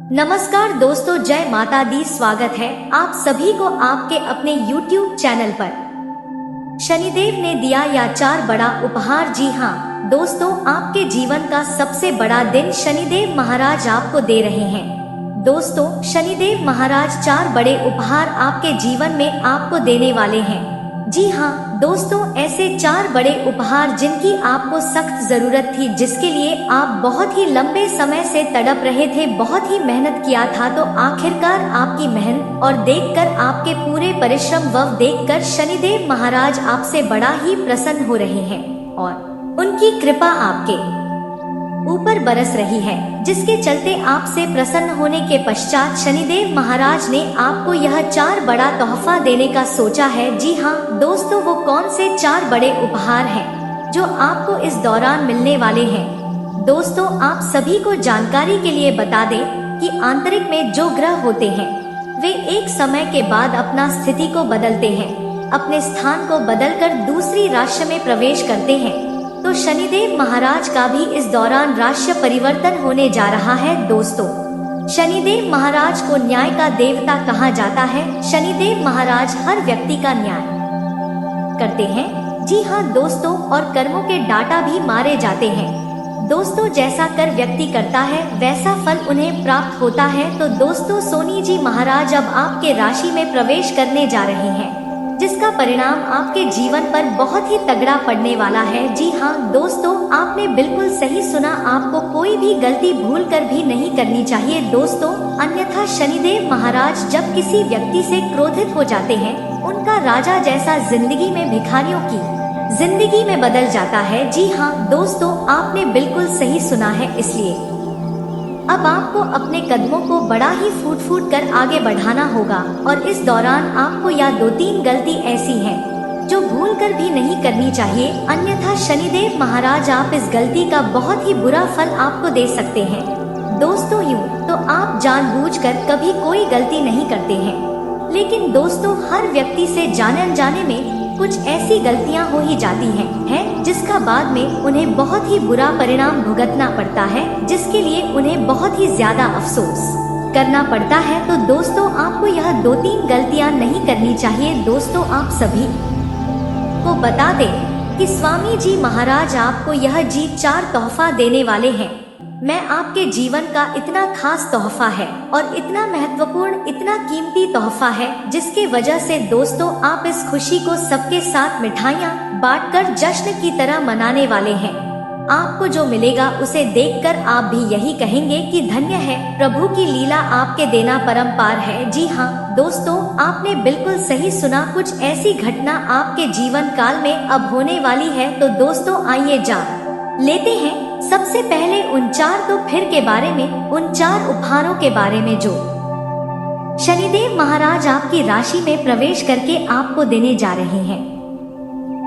नमस्कार दोस्तों, जय माता दी। स्वागत है आप सभी को आपके अपने YouTube चैनल पर। शनिदेव ने दिया या 4 बड़ा उपहार। जी हाँ दोस्तों, आपके जीवन का सबसे बड़ा दिन शनिदेव महाराज आपको दे रहे हैं। दोस्तों, शनिदेव महाराज 4 बड़े उपहार आपके जीवन में आपको देने वाले हैं। जी हाँ दोस्तों, ऐसे 4 बड़े उपहार जिनकी आपको सख्त जरूरत थी, जिसके लिए आप बहुत ही लंबे समय से तड़प रहे थे, बहुत ही मेहनत किया था। तो आखिरकार आपकी मेहनत और देखकर आपके पूरे परिश्रम व देखकर शनिदेव महाराज आपसे बड़ा ही प्रसन्न हो रहे हैं और उनकी कृपा आपके ऊपर बरस रही है, जिसके चलते आपसे प्रसन्न होने के पश्चात शनिदेव महाराज ने आपको यह 4 बड़ा तोहफा देने का सोचा है। जी हाँ दोस्तों, वो कौन से 4 बड़े उपहार हैं जो आपको इस दौरान मिलने वाले हैं। दोस्तों, आप सभी को जानकारी के लिए बता दें कि आंतरिक में जो ग्रह होते हैं वे एक समय के बाद अपना स्थिति को बदलते हैं, अपने स्थान को बदलकर दूसरी राशि में प्रवेश करते हैं। तो शनिदेव महाराज का भी इस दौरान राशि परिवर्तन होने जा रहा है। दोस्तों, शनिदेव महाराज को न्याय का देवता कहा जाता है। शनिदेव महाराज हर व्यक्ति का न्याय करते हैं। जी हाँ दोस्तों, और कर्मों के डाटा भी मारे जाते हैं। दोस्तों, जैसा कर व्यक्ति करता है वैसा फल उन्हें प्राप्त होता है। तो दोस्तों, शनि जी महाराज अब आपके राशि में प्रवेश करने जा रहे हैं, जिसका परिणाम आपके जीवन पर बहुत ही तगड़ा पड़ने वाला है। जी हाँ दोस्तों, आपने बिल्कुल सही सुना, आपको कोई भी गलती भूल कर भी नहीं करनी चाहिए दोस्तों, अन्यथा शनिदेव महाराज जब किसी व्यक्ति से क्रोधित हो जाते हैं, उनका राजा जैसा जिंदगी में भिखारियों की जिंदगी में बदल जाता है। जी हाँ दोस्तों, आपने बिल्कुल सही सुना है। इसलिए अब आपको अपने कदमों को बड़ा ही फूट कर आगे बढ़ाना होगा, और इस दौरान आपको या 2-3 गलती ऐसी हैं जो भूल कर भी नहीं करनी चाहिए, अन्यथा शनिदेव महाराज आप इस गलती का बहुत ही बुरा फल आपको दे सकते हैं। दोस्तों, यूँ तो आप जानबूझकर कभी कोई गलती नहीं करते हैं, लेकिन दोस्तों हर व्यक्ति से जाने अनजाने में कुछ ऐसी गलतियां हो ही जाती हैं, जिसका बाद में उन्हें बहुत ही बुरा परिणाम भुगतना पड़ता है, जिसके लिए उन्हें बहुत ही ज्यादा अफसोस करना पड़ता है। तो दोस्तों, आपको यह 2-3 गलतियां नहीं करनी चाहिए। दोस्तों, आप सभी को बता दें कि स्वामी जी महाराज आपको यह जी 4 तोहफा देने वाले हैं। मैं आपके जीवन का इतना खास तोहफा है और इतना महत्वपूर्ण, इतना कीमती तोहफा है, जिसके वजह से दोस्तों आप इस खुशी को सबके साथ मिठाइयाँ बांटकर जश्न की तरह मनाने वाले हैं। आपको जो मिलेगा उसे देखकर आप भी यही कहेंगे कि धन्य है, प्रभु की लीला आपके देना परम्पार है। जी हाँ दोस्तों, आपने बिल्कुल सही सुना, कुछ ऐसी घटना आपके जीवन काल में अब होने वाली है। तो दोस्तों, आइए जान लेते हैं सबसे पहले उन 4 तो फिर के बारे में, उन 4 उपहारों के बारे में जो शनिदेव महाराज आपकी राशि में प्रवेश करके आपको देने जा रहे हैं।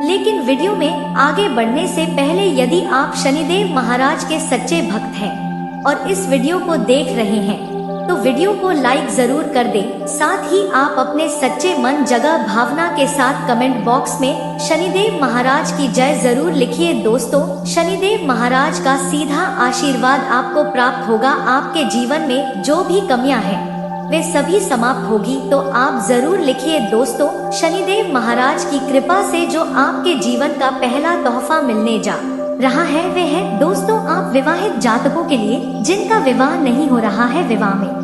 लेकिन वीडियो में आगे बढ़ने से पहले यदि आप शनिदेव महाराज के सच्चे भक्त हैं और इस वीडियो को देख रहे हैं तो वीडियो को लाइक जरूर कर दें। साथ ही आप अपने सच्चे मन जगह भावना के साथ कमेंट बॉक्स में शनिदेव महाराज की जय जरूर लिखिए। दोस्तों, शनिदेव महाराज का सीधा आशीर्वाद आपको प्राप्त होगा। आपके जीवन में जो भी कमियां हैं वे सभी समाप्त होगी। तो आप जरूर लिखिए दोस्तों, शनिदेव महाराज की कृपा से जो आपके जीवन का पहला तोहफा मिलने जा रहा है वे है दोस्तों आप विवाहित जातकों के लिए, जिनका विवाह नहीं हो रहा है, विवाह में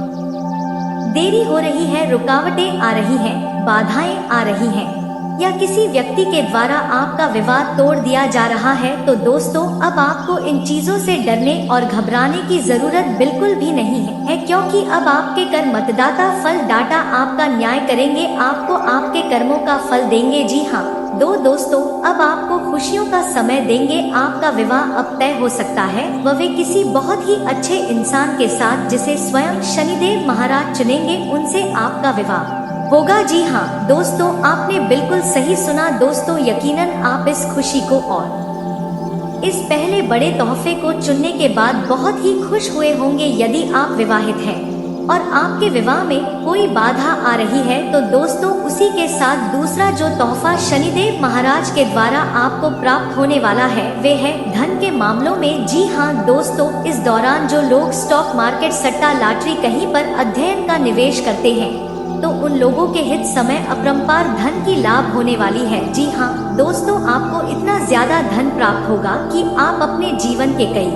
देरी हो रही है, रुकावटें आ रही हैं, बाधाएं आ रही हैं, या किसी व्यक्ति के द्वारा आपका विवाह तोड़ दिया जा रहा है। तो दोस्तों, अब आपको इन चीजों से डरने और घबराने की जरूरत बिल्कुल भी नहीं है, क्योंकि अब आपके कर मतदाता फल डाटा आपका न्याय करेंगे, आपको आपके कर्मों का फल देंगे। जी हाँ दोस्तों, अब आपको खुशियों का समय देंगे। आपका विवाह अब तय हो सकता है, वे किसी बहुत ही अच्छे इंसान के साथ, जिसे स्वयं शनिदेव महाराज चुनेंगे, उनसे आपका विवाह होगा। जी हाँ दोस्तों, आपने बिल्कुल सही सुना। दोस्तों, यकीनन आप इस खुशी को और इस पहले बड़े तोहफे को चुनने के बाद बहुत ही खुश हुए होंगे। यदि आप विवाहित हैं और आपके विवाह में कोई बाधा आ रही है तो दोस्तों उसी के साथ दूसरा जो तोहफा शनिदेव महाराज के द्वारा आपको प्राप्त होने वाला है वे है धन के मामलों में। जी हाँ दोस्तों, इस दौरान जो लोग स्टॉक मार्केट, सट्टा, लॉटरी कहीं पर अध्ययन का निवेश करते हैं तो उन लोगों के हित समय अपरंपार धन की लाभ होने वाली है। जी हाँ दोस्तों, आपको इतना ज्यादा धन प्राप्त होगा कि आप अपने जीवन के कई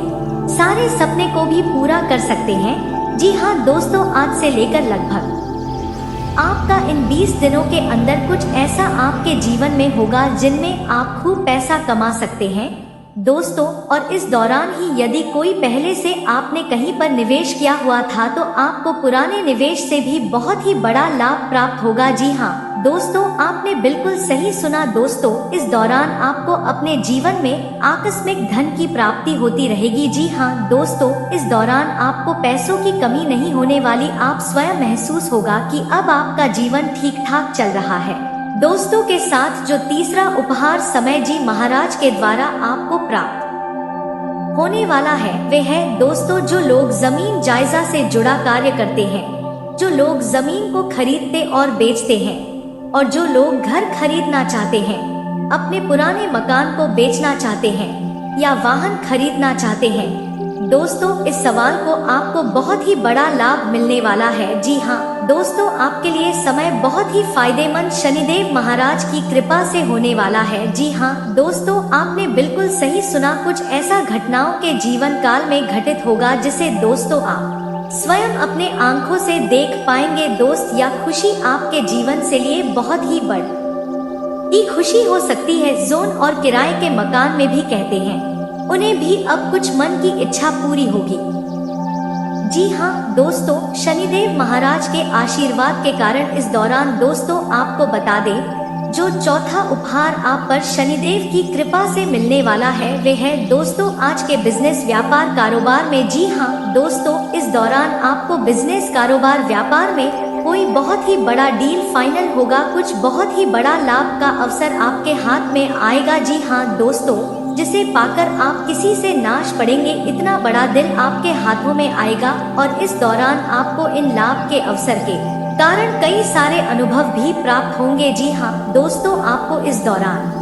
सारे सपने को भी पूरा कर सकते हैं। जी हाँ दोस्तों, आज से लेकर लगभग आपका इन 20 दिनों के अंदर कुछ ऐसा आपके जीवन में होगा जिनमें आप खूब पैसा कमा सकते हैं दोस्तों। और इस दौरान ही यदि कोई पहले से आपने कहीं पर निवेश किया हुआ था तो आपको पुराने निवेश से भी बहुत ही बड़ा लाभ प्राप्त होगा। जी हाँ दोस्तों, आपने बिल्कुल सही सुना दोस्तों, इस दौरान आपको अपने जीवन में आकस्मिक धन की प्राप्ति होती रहेगी। जी हाँ दोस्तों, इस दौरान आपको पैसों की कमी नहीं होने वाली। आप स्वयं महसूस होगा कि अब आपका जीवन ठीक ठाक चल रहा है। दोस्तों के साथ जो तीसरा उपहार समय जी महाराज के द्वारा आपको प्राप्त होने वाला है वे है दोस्तों जो लोग जमीन जायजा से जुड़ा कार्य करते हैं, जो लोग जमीन को खरीदते और बेचते हैं और जो लोग घर खरीदना चाहते हैं, अपने पुराने मकान को बेचना चाहते हैं या वाहन खरीदना चाहते हैं। दोस्तों इस सवाल को आपको बहुत ही बड़ा लाभ मिलने वाला है। जी हाँ दोस्तों, आपके लिए समय बहुत ही फायदेमंद शनिदेव महाराज की कृपा से होने वाला है। जी हाँ दोस्तों, आपने बिल्कुल सही सुना, कुछ ऐसा घटनाओं के जीवन काल में घटित होगा जिसे दोस्तों आप स्वयं अपने आंखों से देख पाएंगे दोस्त। या खुशी आपके जीवन से लिए बहुत ही बड़ी खुशी हो सकती है। जोन और किराए के मकान में भी कहते हैं उन्हें भी अब कुछ मन की इच्छा पूरी होगी। जी हाँ दोस्तों, शनिदेव महाराज के आशीर्वाद के कारण इस दौरान दोस्तों आपको बता दें जो चौथा उपहार आप पर शनिदेव की कृपा से मिलने वाला है वे है दोस्तों आज के बिजनेस, व्यापार, कारोबार में। जी हाँ दोस्तों, इस दौरान आपको बिजनेस, कारोबार, व्यापार में कोई बहुत ही बड़ा डील फाइनल होगा, कुछ बहुत ही बड़ा लाभ का अवसर आपके हाथ में आएगा। जी हाँ दोस्तों, जिसे पाकर आप किसी से नाश पड़ेंगे, इतना बड़ा दिल आपके हाथों में आएगा। और इस दौरान आपको इन लाभ के अवसर के कारण कई सारे अनुभव भी प्राप्त होंगे। जी हाँ दोस्तों, आपको इस दौरान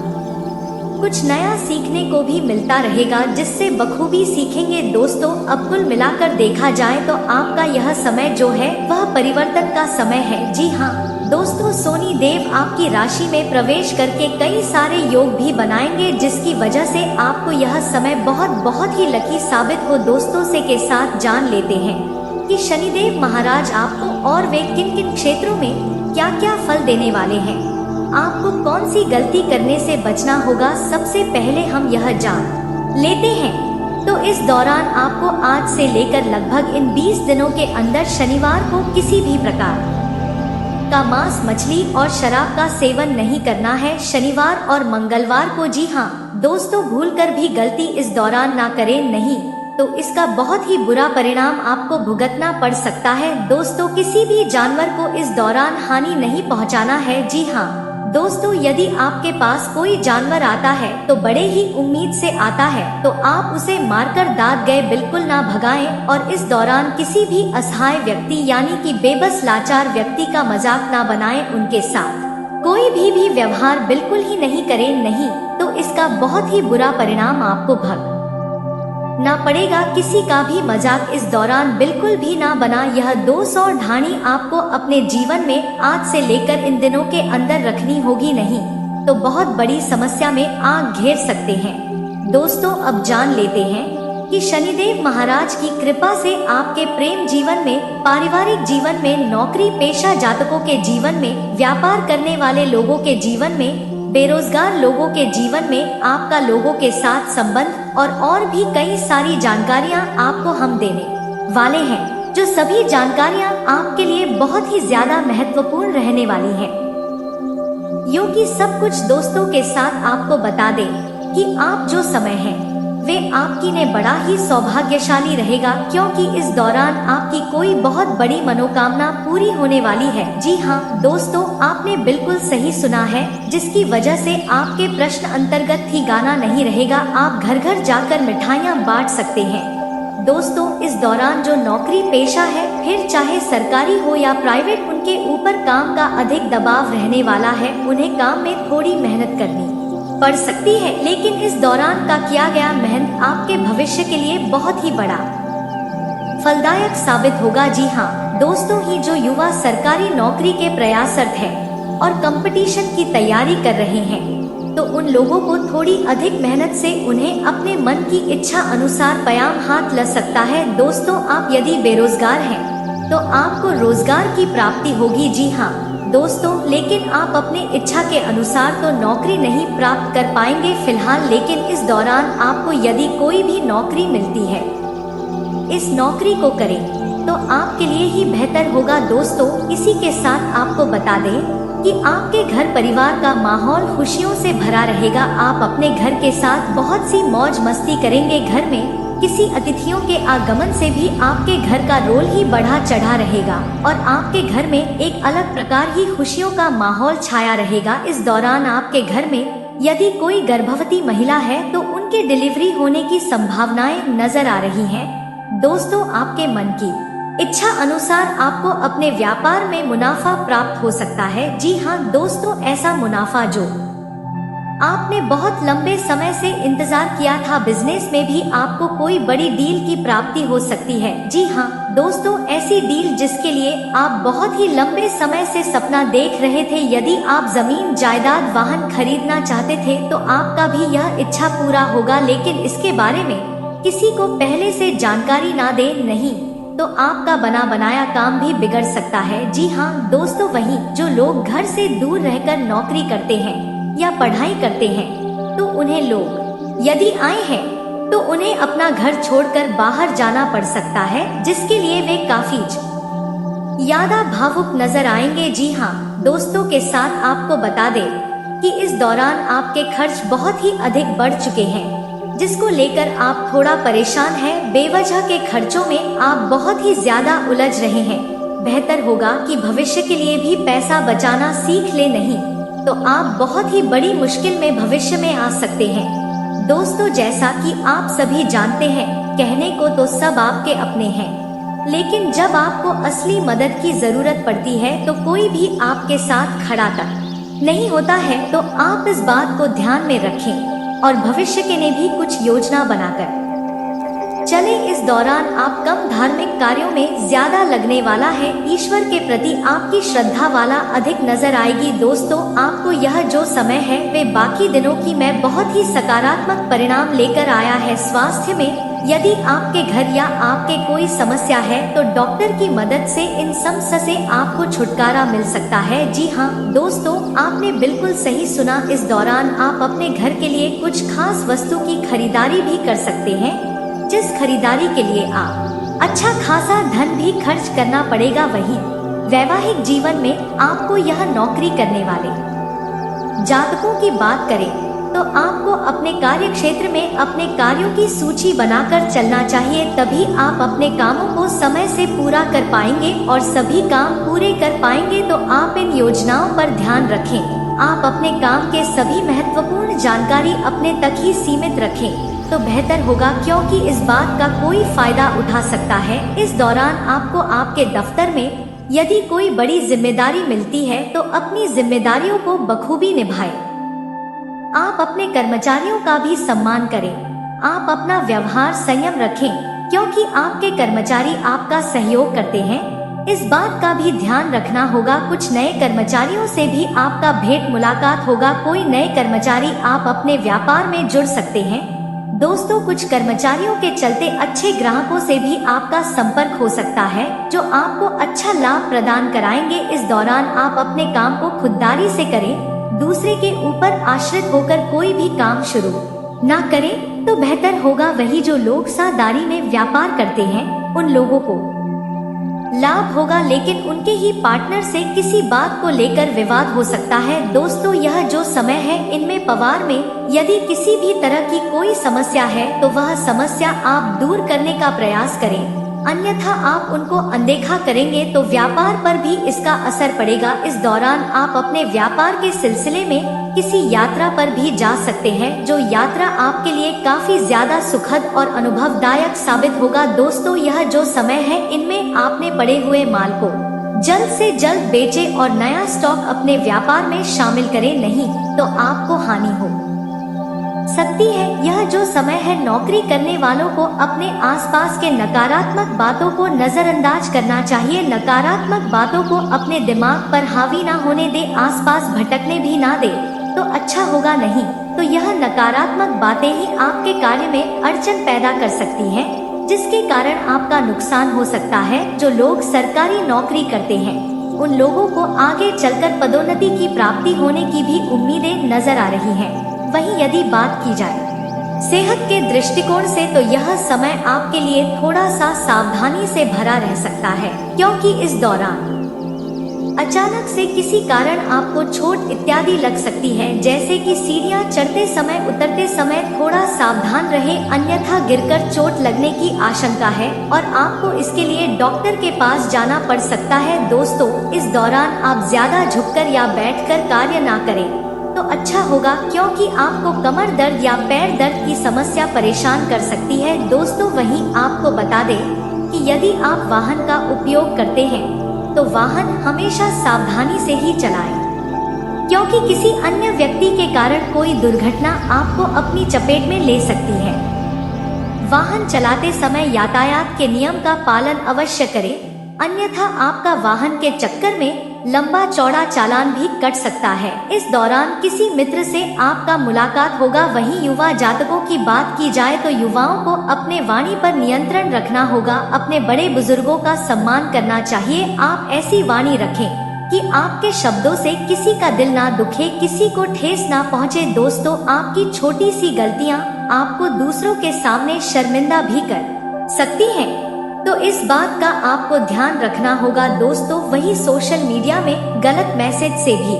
कुछ नया सीखने को भी मिलता रहेगा जिससे बखूबी सीखेंगे। दोस्तों अब कुल मिलाकर देखा जाए तो आपका यह समय जो है वह परिवर्तन का समय है। जी हाँ दोस्तों, सोनी देव आपकी राशि में प्रवेश करके कई सारे योग भी बनाएंगे जिसकी वजह से आपको यह समय बहुत ही लकी साबित हो। दोस्तों से के साथ जान लेते हैं कि शनिदेव महाराज आपको और वे किन किन क्षेत्रों में क्या क्या फल देने वाले हैं, आपको कौन सी गलती करने से बचना होगा। सबसे पहले हम यह जान लेते हैं तो इस दौरान आपको आज से लेकर लगभग इन 20 दिनों के अंदर शनिवार को किसी भी प्रकार का मांस, मछली और शराब का सेवन नहीं करना है। शनिवार और मंगलवार को जी हाँ दोस्तों भूलकर भी गलती इस दौरान ना करें, नहीं तो इसका बहुत ही बुरा परिणाम आपको भुगतना पड़ सकता है। दोस्तों किसी भी जानवर को इस दौरान हानि नहीं पहुंचाना है। जी हाँ दोस्तों, यदि आपके पास कोई जानवर आता है तो बड़े ही उम्मीद से आता है तो आप उसे मारकर दाद गए बिल्कुल ना भगाएं। और इस दौरान किसी भी असहाय व्यक्ति यानी कि बेबस लाचार व्यक्ति का मजाक ना बनाएं, उनके साथ कोई भी व्यवहार बिल्कुल ही नहीं करें, नहीं तो इसका बहुत ही बुरा परिणाम आपको भुगतना पड़ेगा। किसी का भी मजाक इस दौरान बिल्कुल भी ना बना। यह 200 ढाणी आपको अपने जीवन में आज से लेकर इन दिनों के अंदर रखनी होगी, नहीं तो बहुत बड़ी समस्या में आग घेर सकते हैं। दोस्तों अब जान लेते हैं कि शनिदेव महाराज की कृपा से आपके प्रेम जीवन में, पारिवारिक जीवन में, नौकरी पेशा जातकों के जीवन में, व्यापार करने वाले लोगों के जीवन में, बेरोजगार लोगों के जीवन में, आपका लोगों के साथ संबंध और भी कई सारी जानकारियां आपको हम देने वाले हैं, जो सभी जानकारियां आपके लिए बहुत ही ज्यादा महत्वपूर्ण रहने वाली हैं। योगी सब कुछ दोस्तों के साथ आपको बता दें कि आप जो समय है वे आपकी ने बड़ा ही सौभाग्यशाली रहेगा, क्योंकि इस दौरान आपकी कोई बहुत बड़ी मनोकामना पूरी होने वाली है। जी हाँ दोस्तों, आपने बिल्कुल सही सुना है, जिसकी वजह से आपके प्रश्न अंतर्गत ही गाना नहीं रहेगा, आप घर घर जाकर मिठाइयाँ बांट सकते हैं। दोस्तों इस दौरान जो नौकरी पेशा है, फिर चाहे सरकारी हो या प्राइवेट, उनके ऊपर काम का अधिक दबाव रहने वाला है। उन्हें काम में थोड़ी मेहनत करनी पड़ सकती है, लेकिन इस दौरान का किया गया मेहनत आपके भविष्य के लिए बहुत ही बड़ा फलदायक साबित होगा। जी हाँ दोस्तों, ही जो युवा सरकारी नौकरी के प्रयासरत है और कंपटीशन की तैयारी कर रहे हैं, तो उन लोगों को थोड़ी अधिक मेहनत से उन्हें अपने मन की इच्छा अनुसार पैगाम हाथ लग सकता है। दोस्तों आप यदि बेरोजगार हैं तो आपको रोजगार की प्राप्ति होगी। जी हाँ दोस्तों, लेकिन आप अपने इच्छा के अनुसार तो नौकरी नहीं प्राप्त कर पाएंगे फिलहाल, लेकिन इस दौरान आपको यदि कोई भी नौकरी मिलती है, इस नौकरी को करें तो आपके लिए ही बेहतर होगा। दोस्तों इसी के साथ आपको बता दें कि आपके घर परिवार का माहौल खुशियों से भरा रहेगा। आप अपने घर के साथ बहुत सी मौज मस्ती करेंगे। घर में किसी अतिथियों के आगमन से भी आपके घर का रोल ही बढ़ा चढ़ा रहेगा और आपके घर में एक अलग प्रकार की खुशियों का माहौल छाया रहेगा। इस दौरान आपके घर में यदि कोई गर्भवती महिला है तो उनके डिलीवरी होने की संभावनाएं नजर आ रही हैं। दोस्तों आपके मन की इच्छा अनुसार आपको अपने व्यापार में मुनाफा प्राप्त हो सकता है। जी हाँ दोस्तों, ऐसा मुनाफा जो आपने बहुत लंबे समय से इंतजार किया था। बिजनेस में भी आपको कोई बड़ी डील की प्राप्ति हो सकती है। जी हाँ दोस्तों, ऐसी डील जिसके लिए आप बहुत ही लंबे समय से सपना देख रहे थे। यदि आप जमीन जायदाद वाहन खरीदना चाहते थे तो आपका भी यह इच्छा पूरा होगा, लेकिन इसके बारे में किसी को पहले से जानकारी ना दे, नहीं तो आपका बना बनाया काम भी बिगड़ सकता है। जी हाँ दोस्तों, वही जो लोग घर से दूर रहकर नौकरी करते हैं या पढ़ाई करते हैं, तो उन्हें लोग यदि आए हैं तो उन्हें अपना घर छोड़कर बाहर जाना पड़ सकता है, जिसके लिए वे काफी ज्यादा भावुक नजर आएंगे। जी हाँ दोस्तों के साथ आपको बता दें कि इस दौरान आपके खर्च बहुत ही अधिक बढ़ चुके हैं, जिसको लेकर आप थोड़ा परेशान हैं। बेवजह के खर्चों में आप बहुत ही ज्यादा उलझ रहे हैं। बेहतर होगा कि भविष्य के लिए भी पैसा बचाना सीख ले, नहीं तो आप बहुत ही बड़ी मुश्किल में भविष्य में आ सकते हैं। दोस्तों जैसा कि आप सभी जानते हैं, कहने को तो सब आपके अपने हैं, लेकिन जब आपको असली मदद की जरूरत पड़ती है तो कोई भी आपके साथ खड़ा तक नहीं होता है। तो आप इस बात को ध्यान में रखें और भविष्य के लिए भी कुछ योजना बनाकर चले। इस दौरान आप कम धार्मिक कार्यों में ज्यादा लगने वाला है। ईश्वर के प्रति आपकी श्रद्धा वाला अधिक नजर आएगी। दोस्तों आपको यह जो समय है वे बाकी दिनों की मैं बहुत ही सकारात्मक परिणाम लेकर आया है। स्वास्थ्य में यदि आपके घर या आपके कोई समस्या है तो डॉक्टर की मदद से इन समस्या से आपको छुटकारा मिल सकता है। जी हाँ दोस्तों, आपने बिल्कुल सही सुना। इस दौरान आप अपने घर के लिए कुछ खास वस्तु की खरीदारी भी कर सकते हैं, जिस खरीदारी के लिए आप अच्छा खासा धन भी खर्च करना पड़ेगा। वहीं वैवाहिक जीवन में आपको यह नौकरी करने वाले जातकों की बात करें तो आपको अपने कार्य क्षेत्र में अपने कार्यों की सूची बनाकर चलना चाहिए, तभी आप अपने कामों को समय से पूरा कर पाएंगे और सभी काम पूरे कर पाएंगे। तो आप इन योजनाओं पर ध्यान रखें। आप अपने काम के सभी महत्वपूर्ण जानकारी अपने तक ही सीमित रखें तो बेहतर होगा, क्योंकि इस बात का कोई फायदा उठा सकता है। इस दौरान आपको आपके दफ्तर में यदि कोई बड़ी जिम्मेदारी मिलती है तो अपनी जिम्मेदारियों को बखूबी निभाएं। आप अपने कर्मचारियों का भी सम्मान करें। आप अपना व्यवहार संयम रखें, क्योंकि आपके कर्मचारी आपका सहयोग करते हैं। इस बात का भी ध्यान रखना होगा। कुछ नए कर्मचारियों से भी आपका भेंट मुलाकात होगा। कोई नए कर्मचारी आप अपने व्यापार में जुड़ सकते हैं। दोस्तों कुछ कर्मचारियों के चलते अच्छे ग्राहकों से भी आपका संपर्क हो सकता है, जो आपको अच्छा लाभ प्रदान कराएंगे। इस दौरान आप अपने काम को खुददारी से करें, दूसरे के ऊपर आश्रित होकर कोई भी काम शुरू ना करें तो बेहतर होगा। वही जो लोग साझेदारी में व्यापार करते हैं उन लोगों को लाभ होगा, लेकिन उनके ही पार्टनर से किसी बात को लेकर विवाद हो सकता है। दोस्तों यह जो समय है इनमें परिवार में यदि किसी भी तरह की कोई समस्या है तो वह समस्या आप दूर करने का प्रयास करें, अन्यथा आप उनको अनदेखा करेंगे तो व्यापार पर भी इसका असर पड़ेगा। इस दौरान आप अपने व्यापार के सिलसिले में किसी यात्रा पर भी जा सकते हैं, जो यात्रा आपके लिए काफी ज्यादा सुखद और अनुभवदायक साबित होगा। दोस्तों, यह जो समय है इनमें आपने पड़े हुए माल को जल्द से जल्द बेचे और नया स्टॉक अपने व्यापार में शामिल करें, नहीं तो आपको हानि हो सकती है। यह जो समय है नौकरी करने वालों को अपने आसपास के नकारात्मक बातों को नजरअंदाज करना चाहिए। नकारात्मक बातों को अपने दिमाग पर हावी ना होने दे, आसपास भटकने भी ना दे तो अच्छा होगा, नहीं तो यह नकारात्मक बातें ही आपके कार्य में अड़चन पैदा कर सकती हैं, जिसके कारण आपका नुकसान हो सकता है। जो लोग सरकारी नौकरी करते हैं उन लोगों को आगे चलकर पदोन्नति की प्राप्ति होने की भी उम्मीदें नजर आ रही हैं। वहीं यदि बात की जाए सेहत के दृष्टिकोण से तो यह समय आपके लिए थोड़ा सा सावधानी से भरा रह सकता है, क्योंकि इस दौरान अचानक से किसी कारण आपको चोट इत्यादि लग सकती है, जैसे कि सीढ़ियां चढ़ते समय उतरते समय थोड़ा सावधान रहे, अन्यथा गिरकर चोट लगने की आशंका है और आपको इसके लिए डॉक्टर के पास जाना पड़ सकता है। दोस्तों, इस दौरान आप ज्यादा झुककर या बैठकर कार्य ना करें तो अच्छा होगा, क्योंकि आपको कमर दर्द या पैर दर्द की समस्या परेशान कर सकती है। दोस्तों, वहीं आपको बता दें कि यदि आप वाहन का उपयोग करते हैं तो वाहन हमेशा सावधानी से ही चलाएं, क्योंकि किसी अन्य व्यक्ति के कारण कोई दुर्घटना आपको अपनी चपेट में ले सकती है। वाहन चलाते समय यातायात के नियम का पालन अवश्य करें, अन्यथा आपका वाहन के चक्कर में लंबा चौड़ा चालान भी कट सकता है। इस दौरान किसी मित्र से आपका मुलाकात होगा। वहीं युवा जातकों की बात की जाए तो युवाओं को अपने वाणी पर नियंत्रण रखना होगा, अपने बड़े बुजुर्गों का सम्मान करना चाहिए। आप ऐसी वाणी रखें कि आपके शब्दों से किसी का दिल ना दुखे, किसी को ठेस ना पहुंचे। दोस्तों, आपकी छोटी सी गलतियां आपको दूसरों के सामने शर्मिंदा भी कर सकती हैं, तो इस बात का आपको ध्यान रखना होगा। दोस्तों, वही सोशल मीडिया में गलत मैसेज से भी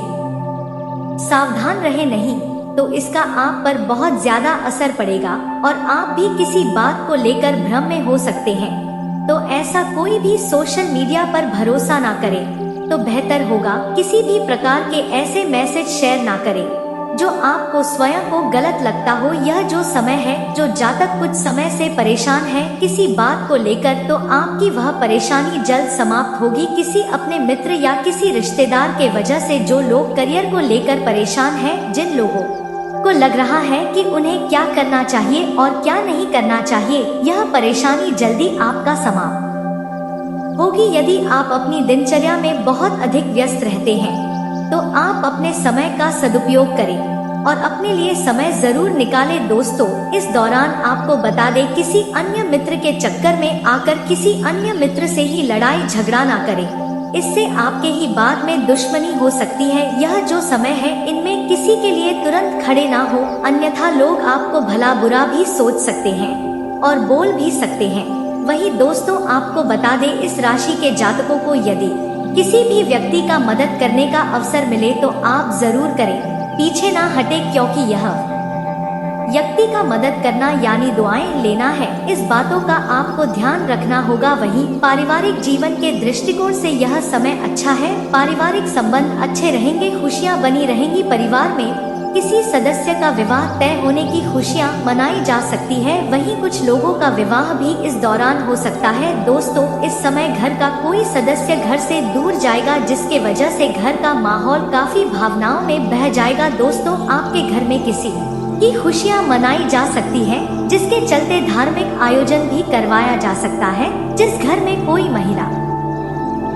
सावधान रहे, नहीं तो इसका आप पर बहुत ज्यादा असर पड़ेगा और आप भी किसी बात को लेकर भ्रम में हो सकते हैं। तो ऐसा कोई भी सोशल मीडिया पर भरोसा ना करें तो बेहतर होगा। किसी भी प्रकार के ऐसे मैसेज शेयर ना करें जो आपको स्वयं को गलत लगता हो। यह जो समय है, जो जातक कुछ समय से परेशान है किसी बात को लेकर, तो आपकी वह परेशानी जल्द समाप्त होगी। किसी अपने मित्र या किसी रिश्तेदार के वजह से जो लोग करियर को लेकर परेशान हैं, जिन लोगों को लग रहा है कि उन्हें क्या करना चाहिए और क्या नहीं करना चाहिए, यह परेशानी जल्दी आपका समाप्त होगी। यदि आप अपनी दिनचर्या में बहुत अधिक व्यस्त रहते हैं तो आप अपने समय का सदुपयोग करें और अपने लिए समय जरूर निकालें। दोस्तों, इस दौरान आपको बता दें, किसी अन्य मित्र के चक्कर में आकर किसी अन्य मित्र से ही लड़ाई झगड़ा ना करें, इससे आपके ही बाद में दुश्मनी हो सकती है। यह जो समय है इनमें किसी के लिए तुरंत खड़े ना हो, अन्यथा लोग आपको भला बुरा भी सोच सकते हैं और बोल भी सकते हैं। वही दोस्तों, आपको बता दें, इस राशि के जातकों को यदि किसी भी व्यक्ति का मदद करने का अवसर मिले तो आप जरूर करें, पीछे ना हटे, क्योंकि यह व्यक्ति का मदद करना यानी दुआएं लेना है। इस बातों का आपको ध्यान रखना होगा। वहीं पारिवारिक जीवन के दृष्टिकोण से यह समय अच्छा है, पारिवारिक संबंध अच्छे रहेंगे, खुशियां बनी रहेंगी। परिवार में किसी सदस्य का विवाह तय होने की खुशियां मनाई जा सकती है। वहीं कुछ लोगों का विवाह भी इस दौरान हो सकता है। दोस्तों, इस समय घर का कोई सदस्य घर से दूर जाएगा, जिसके वजह से घर का माहौल काफी भावनाओं में बह जाएगा। दोस्तों, आपके घर में किसी की खुशियां मनाई जा सकती है, जिसके चलते धार्मिक आयोजन भी करवाया जा सकता है। जिस घर में कोई महिला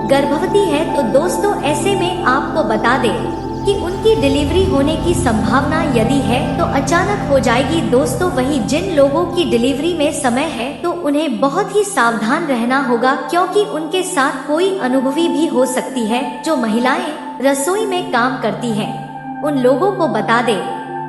गर्भवती है तो दोस्तों ऐसे में आपको बता दें कि उनकी डिलीवरी होने की संभावना यदि है तो अचानक हो जाएगी। दोस्तों, वही जिन लोगों की डिलीवरी में समय है तो उन्हें बहुत ही सावधान रहना होगा, क्योंकि उनके साथ कोई अनुभवी भी हो सकती है। जो महिलाएं रसोई में काम करती हैं, उन लोगों को बता दें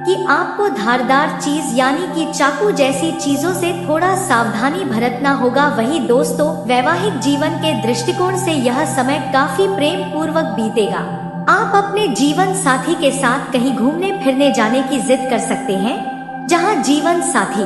कि आपको धारदार चीज यानी कि चाकू जैसी चीजों से थोड़ा सावधानी बरतना होगा। वही दोस्तों, वैवाहिक जीवन के दृष्टिकोण से यह समय काफी प्रेम पूर्वक बीतेगा। आप अपने जीवन साथी के साथ कहीं घूमने फिरने जाने की जिद कर सकते हैं, जहां जीवन साथी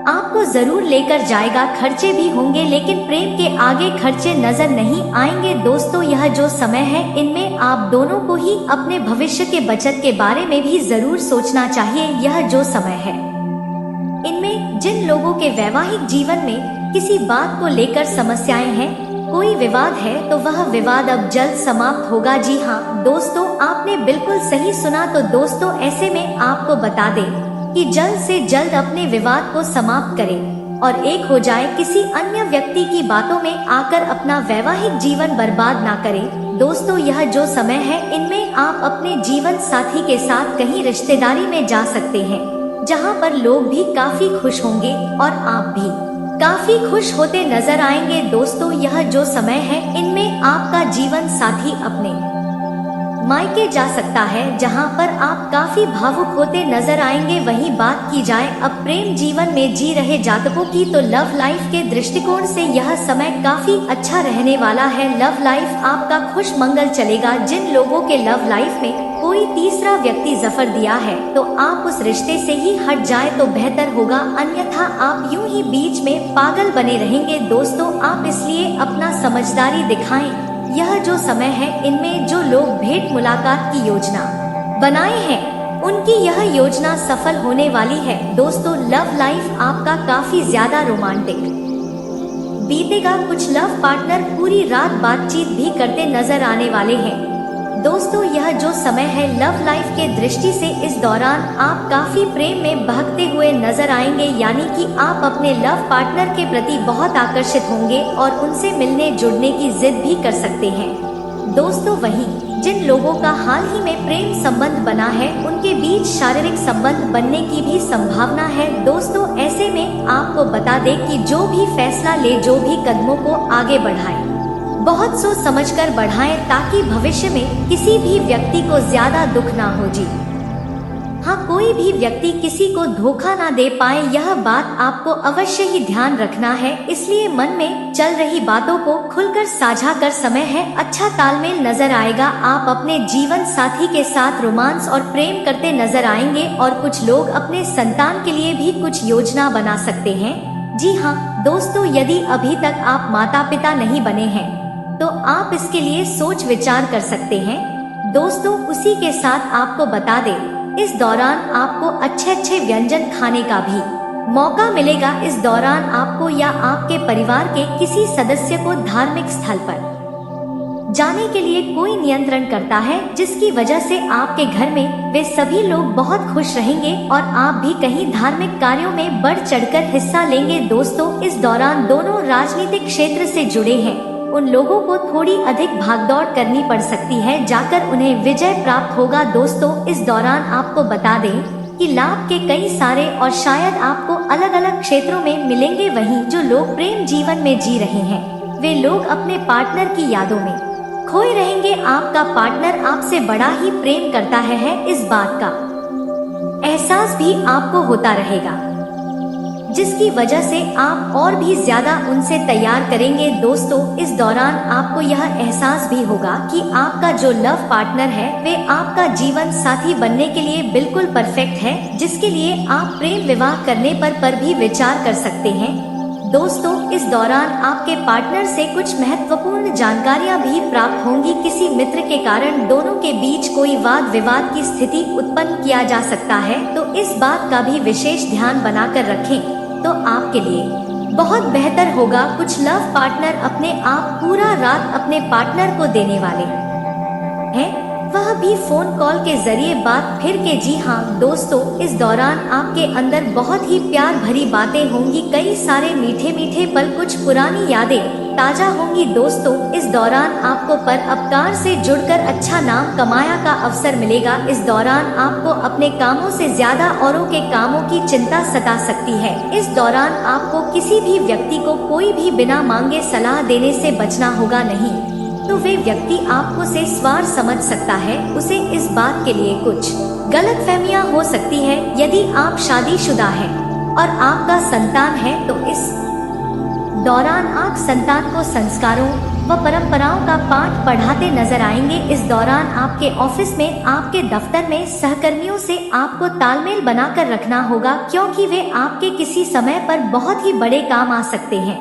आपको जरूर लेकर जाएगा। खर्चे भी होंगे लेकिन प्रेम के आगे खर्चे नजर नहीं आएंगे। दोस्तों यह जो समय है इनमें आप दोनों को ही अपने भविष्य के बचत के बारे में भी जरूर सोचना चाहिए। यह जो समय है इनमें जिन लोगों के वैवाहिक जीवन में किसी बात को लेकर समस्याएं हैं, कोई विवाद है तो वह विवाद अब जल्द समाप्त होगा। जी हाँ दोस्तों, आपने बिल्कुल सही सुना। तो दोस्तों ऐसे में आपको बता दें कि जल्द से जल्द अपने विवाद को समाप्त करें और एक हो जाए। किसी अन्य व्यक्ति की बातों में आकर अपना वैवाहिक जीवन बर्बाद ना करें। दोस्तों यह जो समय है इनमें आप अपने जीवन साथी के साथ कहीं रिश्तेदारी में जा सकते हैं, जहां पर लोग भी काफी खुश होंगे और आप भी काफी खुश होते नजर आएंगे। दोस्तों यह जो समय है इनमें आपका जीवन साथी अपने मायके जा सकता है, जहां पर आप काफी भावुक होते नजर आएंगे। वहीं बात की जाए अब प्रेम जीवन में जी रहे जातकों की, तो लव लाइफ के दृष्टिकोण से यह समय काफी अच्छा रहने वाला है। लव लाइफ आपका खुश मंगल चलेगा। जिन लोगों के लव लाइफ में कोई तीसरा व्यक्ति जफर दिया है तो आप उस रिश्ते से ही हट जाए तो बेहतर होगा, अन्यथा आप यूं ही बीच में पागल बने रहेंगे। दोस्तों आप इसलिए अपना समझदारी दिखाएं। यह जो समय है इनमें जो लोग भेंट मुलाकात की योजना बनाए हैं उनकी यह योजना सफल होने वाली है। दोस्तों लव लाइफ आपका काफी ज्यादा रोमांटिक बीतेगा। कुछ लव पार्टनर पूरी रात बातचीत भी करते नजर आने वाले हैं। दोस्तों यह जो समय है लव लाइफ के दृष्टि से इस दौरान आप काफी प्रेम में बहकते हुए नजर आएंगे, यानी कि आप अपने लव पार्टनर के प्रति बहुत आकर्षित होंगे और उनसे मिलने जुड़ने की जिद भी कर सकते हैं। दोस्तों वहीं जिन लोगों का हाल ही में प्रेम संबंध बना है उनके बीच शारीरिक संबंध बनने की भी संभावना है। दोस्तों ऐसे में आपको बता दें कि जो भी फैसला ले, जो भी कदमों को आगे बढ़ाए, बहुत सोच समझकर बढ़ाएं ताकि भविष्य में किसी भी व्यक्ति को ज्यादा दुख ना हो। जी हाँ, कोई भी व्यक्ति किसी को धोखा ना दे पाए, यह बात आपको अवश्य ही ध्यान रखना है। इसलिए मन में चल रही बातों को खुलकर साझा कर समय है अच्छा तालमेल नजर आएगा। आप अपने जीवन साथी के साथ रोमांस और प्रेम करते नजर आएंगे और कुछ लोग अपने संतान के लिए भी कुछ योजना बना सकते हैं। जी हाँ दोस्तों, यदि अभी तक आप माता पिता नहीं बने हैं तो आप इसके लिए सोच विचार कर सकते हैं। दोस्तों उसी के साथ आपको बता दें इस दौरान आपको अच्छे व्यंजन खाने का भी मौका मिलेगा। इस दौरान आपको या आपके परिवार के किसी सदस्य को धार्मिक स्थल पर जाने के लिए कोई नियंत्रण करता है, जिसकी वजह से आपके घर में वे सभी लोग बहुत खुश रहेंगे और आप भी कहीं धार्मिक कार्यों में बढ़ चढ़कर हिस्सा लेंगे। दोस्तों इस दौरान दोनों राजनीतिक क्षेत्र से जुड़े हैं उन लोगों को थोड़ी अधिक भागदौड़ करनी पड़ सकती है, जाकर उन्हें विजय प्राप्त होगा। दोस्तों इस दौरान आपको बता दें कि लाभ के कई सारे और शायद आपको अलग अलग क्षेत्रों में मिलेंगे। वहीं जो लोग प्रेम जीवन में जी रहे हैं वे लोग अपने पार्टनर की यादों में खोए रहेंगे। आपका पार्टनर आपसे बड़ा ही प्रेम करता है, इस बात का एहसास भी आपको होता रहेगा, जिसकी वजह से आप और भी ज्यादा उनसे तैयार करेंगे। दोस्तों इस दौरान आपको यह एहसास भी होगा कि आपका जो लव पार्टनर है वे आपका जीवन साथी बनने के लिए बिल्कुल परफेक्ट है, जिसके लिए आप प्रेम विवाह करने पर भी विचार कर सकते हैं। दोस्तों इस दौरान आपके पार्टनर से कुछ महत्वपूर्ण जानकारियां भी प्राप्त होंगी। किसी मित्र के कारण दोनों के बीच कोई वाद विवाद की स्थिति उत्पन्न किया जा सकता है, तो इस बात का भी विशेष ध्यान बनाकर रखें तो आपके लिए बहुत बेहतर होगा। कुछ लव पार्टनर अपने आप पूरा रात अपने पार्टनर को देने वाले हैं, वह भी फोन कॉल के जरिए बात फिर के। जी हाँ दोस्तों, इस दौरान आपके अंदर बहुत ही प्यार भरी बातें होंगी, कई सारे मीठे मीठे पल, कुछ पुरानी यादें ताजा होंगी। दोस्तों इस दौरान आपको परोपकार से जुड़कर अच्छा नाम कमाया का अवसर मिलेगा। इस दौरान आपको अपने कामों से ज्यादा औरों के कामों की चिंता सता सकती है। इस दौरान आपको किसी भी व्यक्ति को कोई भी बिना मांगे सलाह देने से बचना होगा, नहीं तो वे व्यक्ति आपको से स्वार समझ सकता है। उसे इस बात के लिए कुछ गलतफहमियां हो सकती है। यदि आप शादीशुदा हैं और आपका संतान है तो इस दौरान आप संतान को संस्कारों, व परंपराओं का पाठ पढ़ाते नजर आएंगे। इस दौरान आपके ऑफिस में, आपके दफ्तर में सहकर्मियों से आपको तालमेल बनाकर रखना होगा, क्योंकि वे आपके किसी समय पर बहुत ही बड़े काम आ सकते हैं।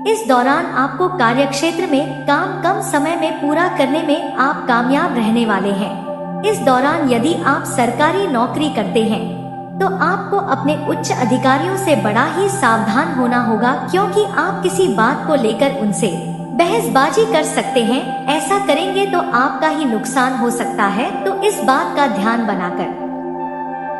इस दौरान आपको कार्यक्षेत्र में काम कम समय में पूरा करने में आप कामयाब रहने वाले हैं। इस दौरान यदि आप सरकारी नौकरी करते हैं तो आपको अपने उच्च अधिकारियों से बड़ा ही सावधान होना होगा, क्योंकि आप किसी बात को लेकर उनसे बहसबाजी कर सकते हैं। ऐसा करेंगे तो आपका ही नुकसान हो सकता है, तो इस बात का ध्यान बनाकर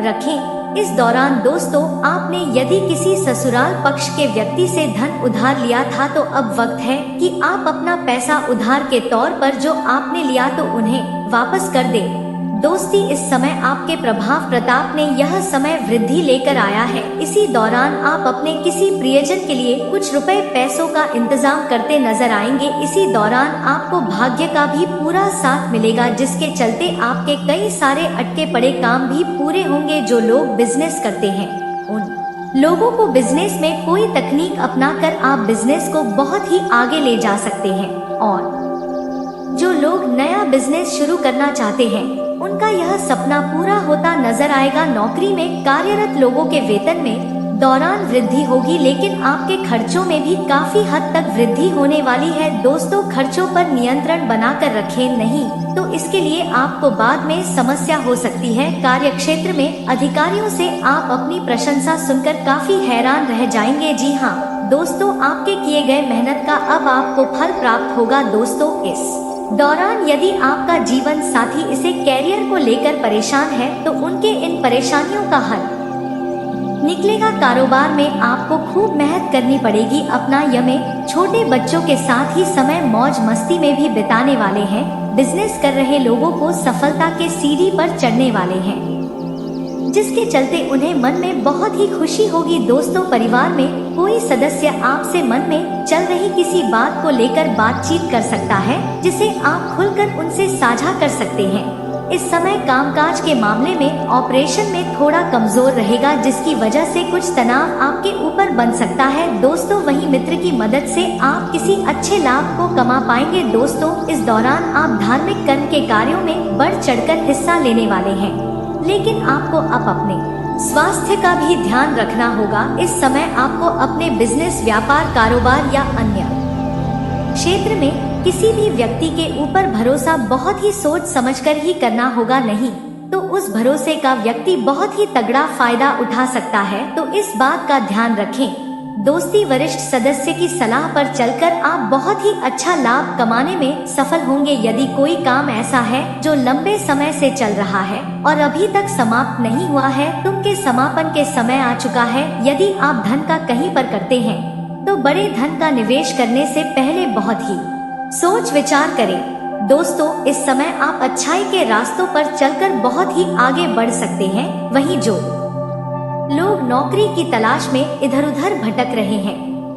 रखें। इस दौरान दोस्तों, आपने यदि किसी ससुराल पक्ष के व्यक्ति से धन उधार लिया था तो अब वक्त है कि आप अपना पैसा उधार के तौर पर जो आपने लिया तो उन्हें वापस कर दें। दोस्ती, इस समय आपके प्रभाव प्रताप ने यह समय वृद्धि लेकर आया है। इसी दौरान आप अपने किसी प्रियजन के लिए कुछ रुपए पैसों का इंतजाम करते नजर आएंगे। इसी दौरान आपको भाग्य का भी पूरा साथ मिलेगा, जिसके चलते आपके कई सारे अटके पड़े काम भी पूरे होंगे। जो लोग बिजनेस करते हैं उन लोगों को बिजनेस में कोई तकनीक अपनाकर आप बिजनेस को बहुत ही आगे ले जा सकते हैं। और जो लोग नया बिजनेस शुरू करना चाहते हैं उनका यह सपना पूरा होता नजर आएगा। नौकरी में कार्यरत लोगों के वेतन में दौरान वृद्धि होगी, लेकिन आपके खर्चों में भी काफी हद तक वृद्धि होने वाली है। दोस्तों, खर्चों पर नियंत्रण बनाकर रखें, नहीं तो इसके लिए आपको बाद में समस्या हो सकती है। कार्यक्षेत्र में अधिकारियों से आप अपनी प्रशंसा सुनकर काफी हैरान रह जाएंगे। जी हाँ दोस्तों, आपके किए गए मेहनत का अब आपको फल प्राप्त होगा। दोस्तों, इस दौरान यदि आपका जीवन साथी इसे कैरियर को लेकर परेशान है तो उनके इन परेशानियों का हल निकलेगा। कारोबार में आपको खूब मेहनत करनी पड़ेगी। अपना यमें छोटे बच्चों के साथ ही समय मौज मस्ती में भी बिताने वाले हैं। बिजनेस कर रहे लोगों को सफलता के सीढ़ी पर चढ़ने वाले हैं, जिसके चलते उन्हें मन में बहुत ही खुशी होगी। दोस्तों, परिवार में कोई सदस्य आपसे मन में चल रही किसी बात को लेकर बातचीत कर सकता है, जिसे आप खुलकर उनसे साझा कर सकते हैं। इस समय कामकाज के मामले में ऑपरेशन में थोड़ा कमजोर रहेगा, जिसकी वजह से कुछ तनाव आपके ऊपर बन सकता है। दोस्तों, वहीं मित्र की मदद से आप किसी अच्छे लाभ को कमा पाएंगे। दोस्तों, इस दौरान आप धार्मिक कर्म के कार्यों में बढ़ चढ़कर हिस्सा लेने वाले हैं, लेकिन आपको अब अपने स्वास्थ्य का भी ध्यान रखना होगा। इस समय आपको अपने बिजनेस, व्यापार, कारोबार या अन्य क्षेत्र में किसी भी व्यक्ति के ऊपर भरोसा बहुत ही सोच समझकर ही करना होगा, नहीं तो उस भरोसे का व्यक्ति बहुत ही तगड़ा फायदा उठा सकता है, तो इस बात का ध्यान रखें। दोस्ती, वरिष्ठ सदस्य की सलाह पर चलकर आप बहुत ही अच्छा लाभ कमाने में सफल होंगे। यदि कोई काम ऐसा है जो लंबे समय से चल रहा है और अभी तक समाप्त नहीं हुआ है, तो उनके समापन के समय आ चुका है। यदि आप धन का कहीं पर करते हैं तो बड़े धन का निवेश करने से पहले बहुत ही सोच विचार करें। दोस्तों, इस समय आप अच्छाई के रास्तों पर चलकर बहुत ही आगे बढ़ सकते हैं। वहीं जो लोग नौकरी की तलाश में इधर उधर भटक रहे हैं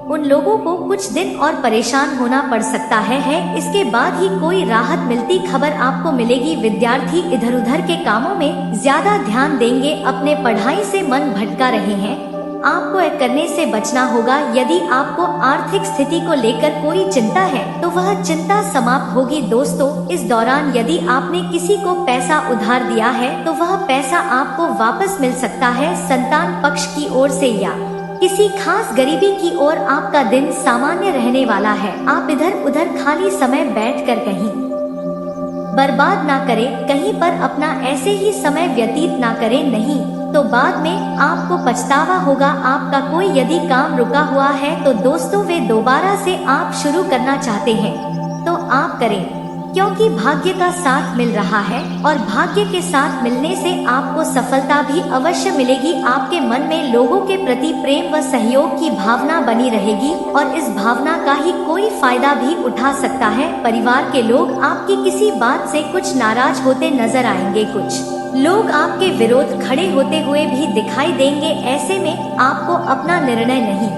उन लोगों को कुछ दिन और परेशान होना पड़ सकता है। इसके बाद ही कोई राहत मिलती खबर आपको मिलेगी। विद्यार्थी इधर उधर के कामों में ज्यादा ध्यान देंगे, अपने पढ़ाई से मन भटका रहे हैं, आपको करने से बचना होगा। यदि आपको आर्थिक स्थिति को लेकर कोई चिंता है तो वह चिंता समाप्त होगी। दोस्तों, इस दौरान यदि आपने किसी को पैसा उधार दिया है तो वह पैसा आपको वापस मिल सकता है। संतान पक्ष की ओर से या किसी खास गरीबी की ओर आपका दिन सामान्य रहने वाला है। आप इधर उधर खाली समय बैठकर कहीं बर्बाद ना करें, कहीं पर अपना ऐसे ही समय व्यतीत ना करें, नहीं तो बाद में आपको पछतावा होगा। आपका कोई यदि काम रुका हुआ है तो दोस्तों वे दोबारा से आप शुरू करना चाहते हैं तो आप करें, क्योंकि भाग्य का साथ मिल रहा है और भाग्य के साथ मिलने से आपको सफलता भी अवश्य मिलेगी। आपके मन में लोगों के प्रति प्रेम व सहयोग की भावना बनी रहेगी और इस भावना का ही कोई फायदा भी उठा सकता है। परिवार के लोग आपकी किसी बात से कुछ नाराज होते नजर आएंगे, कुछ लोग आपके विरोध खड़े होते हुए भी दिखाई देंगे। ऐसे में आपको अपना निर्णय नहीं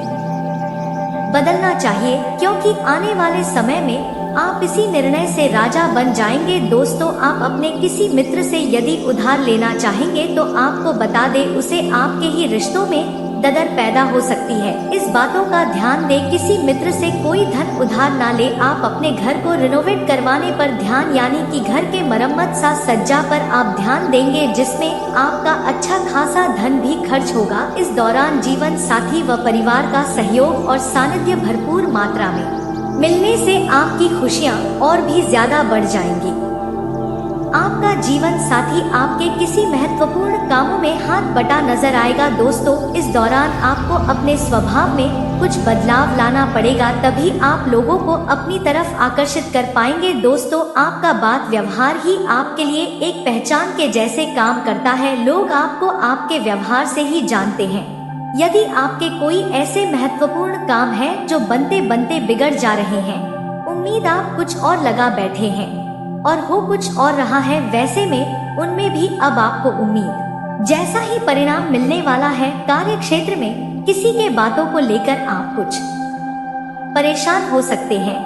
बदलना चाहिए, क्योंकि आने वाले समय में आप इसी निर्णय से राजा बन जाएंगे। दोस्तों, आप अपने किसी मित्र से यदि उधार लेना चाहेंगे तो आपको बता दे, उसे आपके ही रिश्तों में ददर पैदा हो सकती है। इस बातों का ध्यान दें, किसी मित्र से कोई धन उधार ना ले। आप अपने घर को रिनोवेट करवाने पर ध्यान, यानी कि घर के मरम्मत साज सज्जा पर आप ध्यान देंगे, जिसमें आपका अच्छा खासा धन भी खर्च होगा। इस दौरान जीवन साथी व परिवार का सहयोग और सानिध्य भरपूर मात्रा में मिलने से आपकी खुशियाँ और भी ज्यादा बढ़ जाएंगी। आपका जीवन साथी आपके किसी महत्वपूर्ण कामों में हाथ बटा नजर आएगा। दोस्तों, इस दौरान आपको अपने स्वभाव में कुछ बदलाव लाना पड़ेगा, तभी आप लोगों को अपनी तरफ आकर्षित कर पाएंगे। दोस्तों, आपका बात व्यवहार ही आपके लिए एक पहचान के जैसे काम करता है। लोग आपको आपके व्यवहार से ही जानते हैं। यदि आपके कोई ऐसे महत्वपूर्ण काम है जो बनते बनते बिगड़ जा रहे हैं, उम्मीद आप कुछ और लगा बैठे हैं और हो कुछ और रहा है, वैसे में उनमें भी अब आपको उम्मीद जैसा ही परिणाम मिलने वाला है। कार्य क्षेत्र में किसी के बातों को लेकर आप कुछ परेशान हो सकते हैं।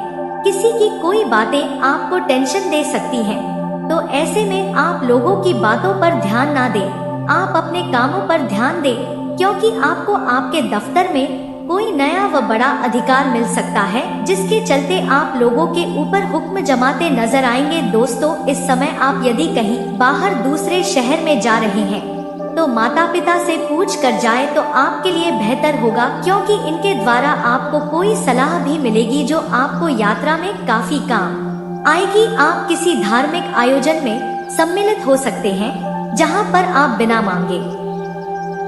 किसी की कोई बातें आपको टेंशन दे सकती हैं, तो ऐसे में आप लोगों की बातों पर ध्यान ना दें, आप अपने कामों पर ध्यान दें, क्योंकि आपको आपके दफ्तर में कोई नया व बड़ा अधिकार मिल सकता है, जिसके चलते आप लोगों के ऊपर हुक्म जमाते नजर आएंगे। दोस्तों, इस समय आप यदि कहीं बाहर दूसरे शहर में जा रहे हैं तो माता पिता से पूछ कर जाए तो आपके लिए बेहतर होगा, क्योंकि इनके द्वारा आपको कोई सलाह भी मिलेगी जो आपको यात्रा में काफी काम आएगी। आप किसी धार्मिक आयोजन में सम्मिलित हो सकते हैं, जहां पर आप बिना मांगे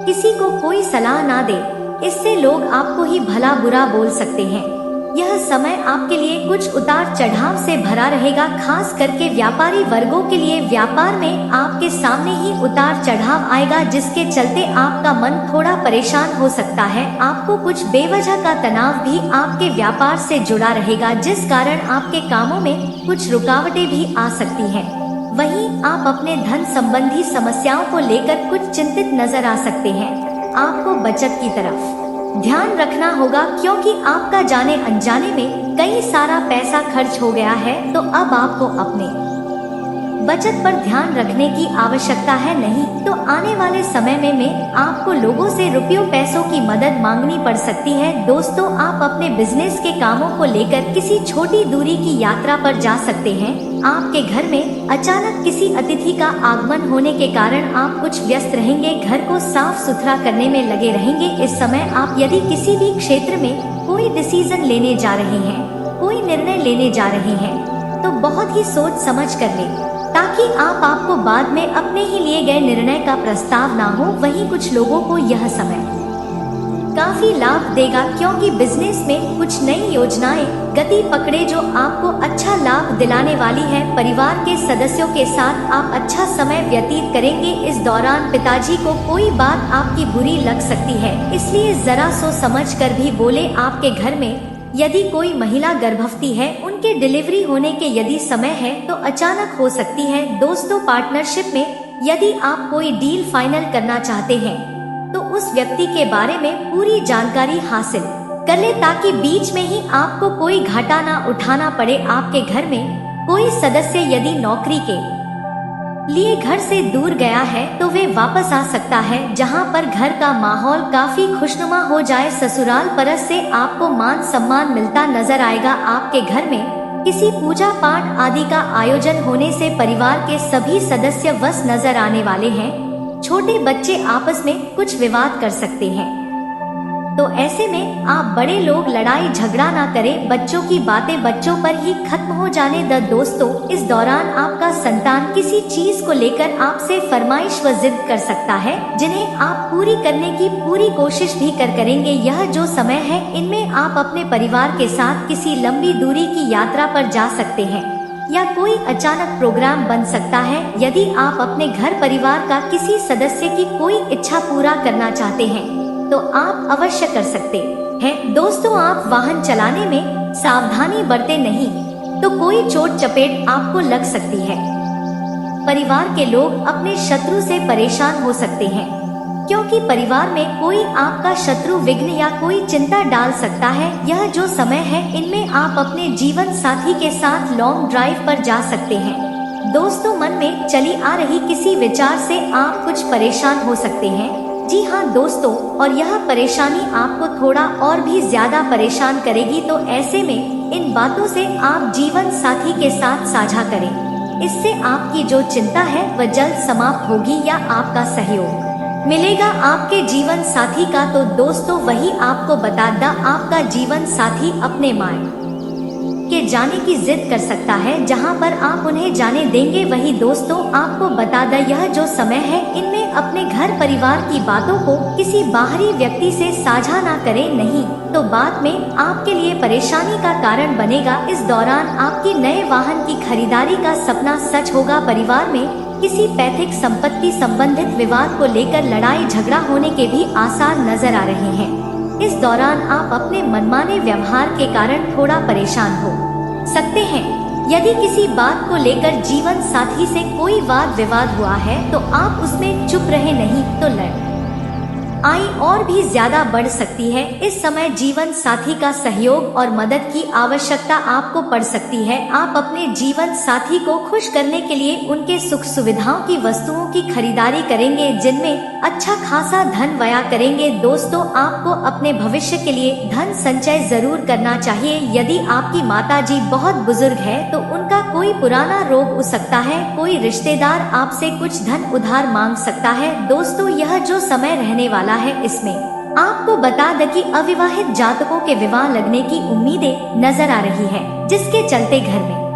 किसी को कोई सलाह ना दे, इससे लोग आपको ही भला बुरा बोल सकते हैं। यह समय आपके लिए कुछ उतार चढ़ाव से भरा रहेगा, खास करके व्यापारी वर्गों के लिए व्यापार में आपके सामने ही उतार चढ़ाव आएगा, जिसके चलते आपका मन थोड़ा परेशान हो सकता है। आपको कुछ बेवजह का तनाव भी आपके व्यापार से जुड़ा रहेगा, जिस कारण आपके कामों में कुछ रुकावटें भी आ सकती हैं। वहीं आप अपने धन संबंधी समस्याओं को लेकर कुछ चिंतित नजर आ सकते हैं। आपको बचत की तरफ ध्यान रखना होगा, क्योंकि आपका जाने अनजाने में कई सारा पैसा खर्च हो गया है, तो अब आपको अपने बचत पर ध्यान रखने की आवश्यकता है। नहीं तो आने वाले समय में आपको लोगों से रुपयों पैसों की मदद मांगनी पड़ सकती है। दोस्तों, आप अपने बिजनेस के कामों को लेकर किसी छोटी दूरी की यात्रा पर जा सकते हैं। आपके घर में अचानक किसी अतिथि का आगमन होने के कारण आप कुछ व्यस्त रहेंगे, घर को साफ सुथरा करने में लगे रहेंगे। इस समय आप यदि किसी भी क्षेत्र में कोई डिसीजन लेने जा रहे हैं, कोई निर्णय लेने जा रहे हैं, तो बहुत ही सोच समझ कर लें, ताकि आपको बाद में अपने ही लिए गए निर्णय का प्रस्ताव ना हो। वहीं कुछ लोगों को यह समय काफी लाभ देगा, क्योंकि बिजनेस में कुछ नई योजनाएं गति पकड़े जो आपको अच्छा लाभ दिलाने वाली है। परिवार के सदस्यों के साथ आप अच्छा समय व्यतीत करेंगे। इस दौरान पिताजी को कोई बात आपकी बुरी लग सकती है, इसलिए जरा सोच समझ कर भी बोले। आपके घर में यदि कोई महिला गर्भवती है, उनके डिलीवरी होने के यदि समय है तो अचानक हो सकती है। दोस्तों, पार्टनरशिप में यदि आप कोई डील फाइनल करना चाहते हैं तो उस व्यक्ति के बारे में पूरी जानकारी हासिल कर ले, ताकि बीच में ही आपको कोई घाटा ना उठाना पड़े। आपके घर में कोई सदस्य यदि नौकरी के लिए घर से दूर गया है तो वे वापस आ सकता है, जहां पर घर का माहौल काफी खुशनुमा हो जाए। ससुराल परस से आपको मान सम्मान मिलता नजर आएगा। आपके घर में किसी पूजा पाठ आदि का आयोजन होने से परिवार के सभी सदस्य वश नजर आने वाले हैं। छोटे बच्चे आपस में कुछ विवाद कर सकते हैं, तो ऐसे में आप बड़े लोग लड़ाई झगड़ा ना करें, बच्चों की बातें बच्चों पर ही खत्म हो जाने द। दोस्तों, इस दौरान आपका संतान किसी चीज को लेकर आपसे फरमाइश व जिद कर सकता है, जिन्हें आप पूरी करने की पूरी कोशिश भी करेंगे। यह जो समय है, इनमें आप अपने परिवार के साथ किसी लंबी दूरी की यात्रा पर जा सकते हैं, या कोई अचानक प्रोग्राम बन सकता है। यदि आप अपने घर परिवार का किसी सदस्य की कोई इच्छा पूरा करना चाहते हैं तो आप अवश्य कर सकते हैं। दोस्तों, आप वाहन चलाने में सावधानी बरते नहीं तो कोई चोट चपेट आपको लग सकती है। परिवार के लोग अपने शत्रु से परेशान हो सकते हैं। क्योंकि परिवार में कोई आपका शत्रु, विघ्न या कोई चिंता डाल सकता है। यह जो समय है इनमें आप अपने जीवन साथी के साथ लॉन्ग ड्राइव पर जा सकते हैं। दोस्तों, मन में चली आ रही किसी विचार से आप कुछ परेशान हो सकते हैं। जी हाँ दोस्तों, और यह परेशानी आपको थोड़ा और भी ज्यादा परेशान करेगी, तो ऐसे में इन बातों से आप जीवन साथी के साथ साझा करें। इससे आपकी जो चिंता है वह जल्द समाप्त होगी या आपका सहयोग मिलेगा आपके जीवन साथी का। तो दोस्तों, वही आपको बता दा, आपका जीवन साथी अपने मायके के जाने की जिद कर सकता है, जहां पर आप उन्हें जाने देंगे। वही दोस्तों, आपको बता दा, यह जो समय है इनमें अपने घर परिवार की बातों को किसी बाहरी व्यक्ति से साझा ना करें, नहीं तो बाद में आपके लिए परेशानी का कारण बनेगा। इस दौरान आपकी नए वाहन की खरीदारी का सपना सच होगा। परिवार में किसी पैतृक संपत्ति संबंधित विवाद को लेकर लड़ाई झगड़ा होने के भी आसार नजर आ रहे हैं। इस दौरान आप अपने मनमाने व्यवहार के कारण थोड़ा परेशान हो सकते हैं। यदि किसी बात को लेकर जीवन साथी से कोई वाद विवाद हुआ है तो आप उसमें चुप रहे, नहीं तो लड़ाई और भी ज्यादा बढ़ सकती है। इस समय जीवन साथी का सहयोग और मदद की आवश्यकता आपको पड़ सकती है। आप अपने जीवन साथी को खुश करने के लिए उनके सुख सुविधाओं की वस्तुओं की खरीदारी करेंगे, जिनमें अच्छा खासा धन व्यय करेंगे। दोस्तों, आपको अपने भविष्य के लिए धन संचय जरूर करना चाहिए। यदि आपकी माताजी बहुत बुजुर्ग है तो उनका कोई पुराना रोग हो सकता है, कोई रिश्तेदार आपसे कुछ धन उधार मांग सकता है। दोस्तों, यह जो समय रहने वाला है इसमें आपको बता दें कि अविवाहित जातकों के विवाह लगने की उम्मीदें नजर आ रही है, जिसके चलते घर में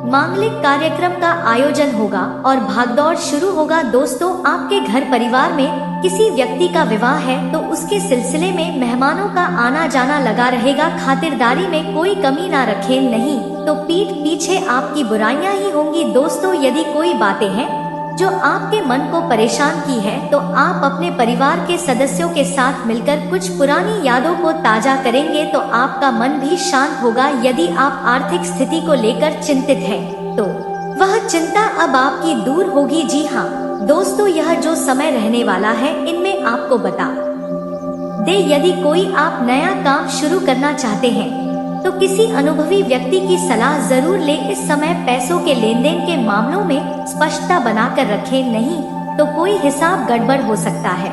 मांगलिक कार्यक्रम का आयोजन होगा और भागदौड़ शुरू होगा। दोस्तों, आपके घर परिवार में किसी व्यक्ति का विवाह है तो उसके सिलसिले में मेहमानों का आना जाना लगा रहेगा। खातिरदारी में कोई कमी ना रखें, नहीं तो पीठ पीछे आपकी बुराइयां ही होंगी। दोस्तों, यदि कोई बातें हैं जो आपके मन को परेशान की है तो आप अपने परिवार के सदस्यों के साथ मिलकर कुछ पुरानी यादों को ताजा करेंगे तो आपका मन भी शांत होगा। यदि आप आर्थिक स्थिति को लेकर चिंतित हैं तो वह चिंता अब आपकी दूर होगी। जी हाँ दोस्तों, यह जो समय रहने वाला है इनमें आपको बता दे, यदि कोई आप नया काम शुरू करना चाहते हैं तो किसी अनुभवी व्यक्ति की सलाह जरूर लें। इस समय पैसों के लेन देन के मामलों में स्पष्टता बनाकर रखें, नहीं तो कोई हिसाब गड़बड़ हो सकता है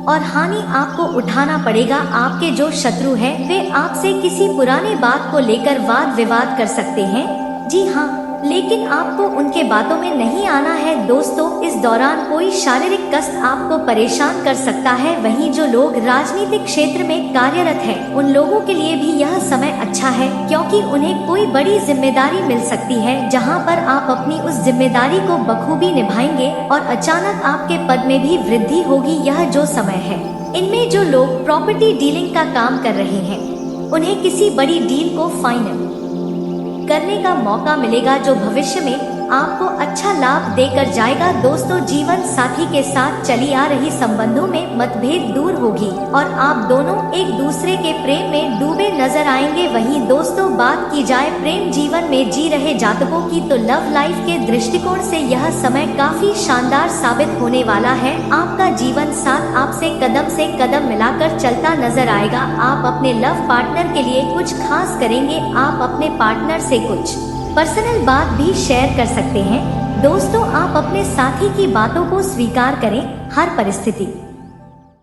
और हानि आपको उठाना पड़ेगा। आपके जो शत्रु हैं वे आपसे किसी पुरानी बात को लेकर वाद विवाद कर सकते हैं। जी हाँ, लेकिन आपको उनके बातों में नहीं आना है। दोस्तों, इस दौरान कोई शारीरिक कष्ट आपको परेशान कर सकता है। वहीं जो लोग राजनीतिक क्षेत्र में कार्यरत हैं, उन लोगों के लिए भी यह समय अच्छा है, क्योंकि उन्हें कोई बड़ी जिम्मेदारी मिल सकती है, जहां पर आप अपनी उस जिम्मेदारी को बखूबी निभाएंगे और अचानक आपके पद में भी वृद्धि होगी। यह जो समय है इनमें जो लोग प्रॉपर्टी डीलिंग का काम कर रहे हैं उन्हें किसी बड़ी डील को फाइनल करने का मौका मिलेगा, जो भविष्य में आपको अच्छा लाभ देकर जाएगा। दोस्तों, जीवन साथी के साथ चली आ रही संबंधों में मतभेद दूर होगी और आप दोनों एक दूसरे के प्रेम में डूबे नजर आएंगे। वहीं दोस्तों, बात की जाए प्रेम जीवन में जी रहे जातकों की तो लव लाइफ के दृष्टिकोण से यह समय काफी शानदार साबित होने वाला है। आपका जीवन साथ आपसे कदम मिलाकर चलता नजर आएगा। आप अपने लव पार्टनर के लिए कुछ खास करेंगे। आप अपने पार्टनर से कुछ पर्सनल बात भी शेयर कर सकते हैं। दोस्तों, आप अपने साथी की बातों को स्वीकार करें, हर परिस्थिति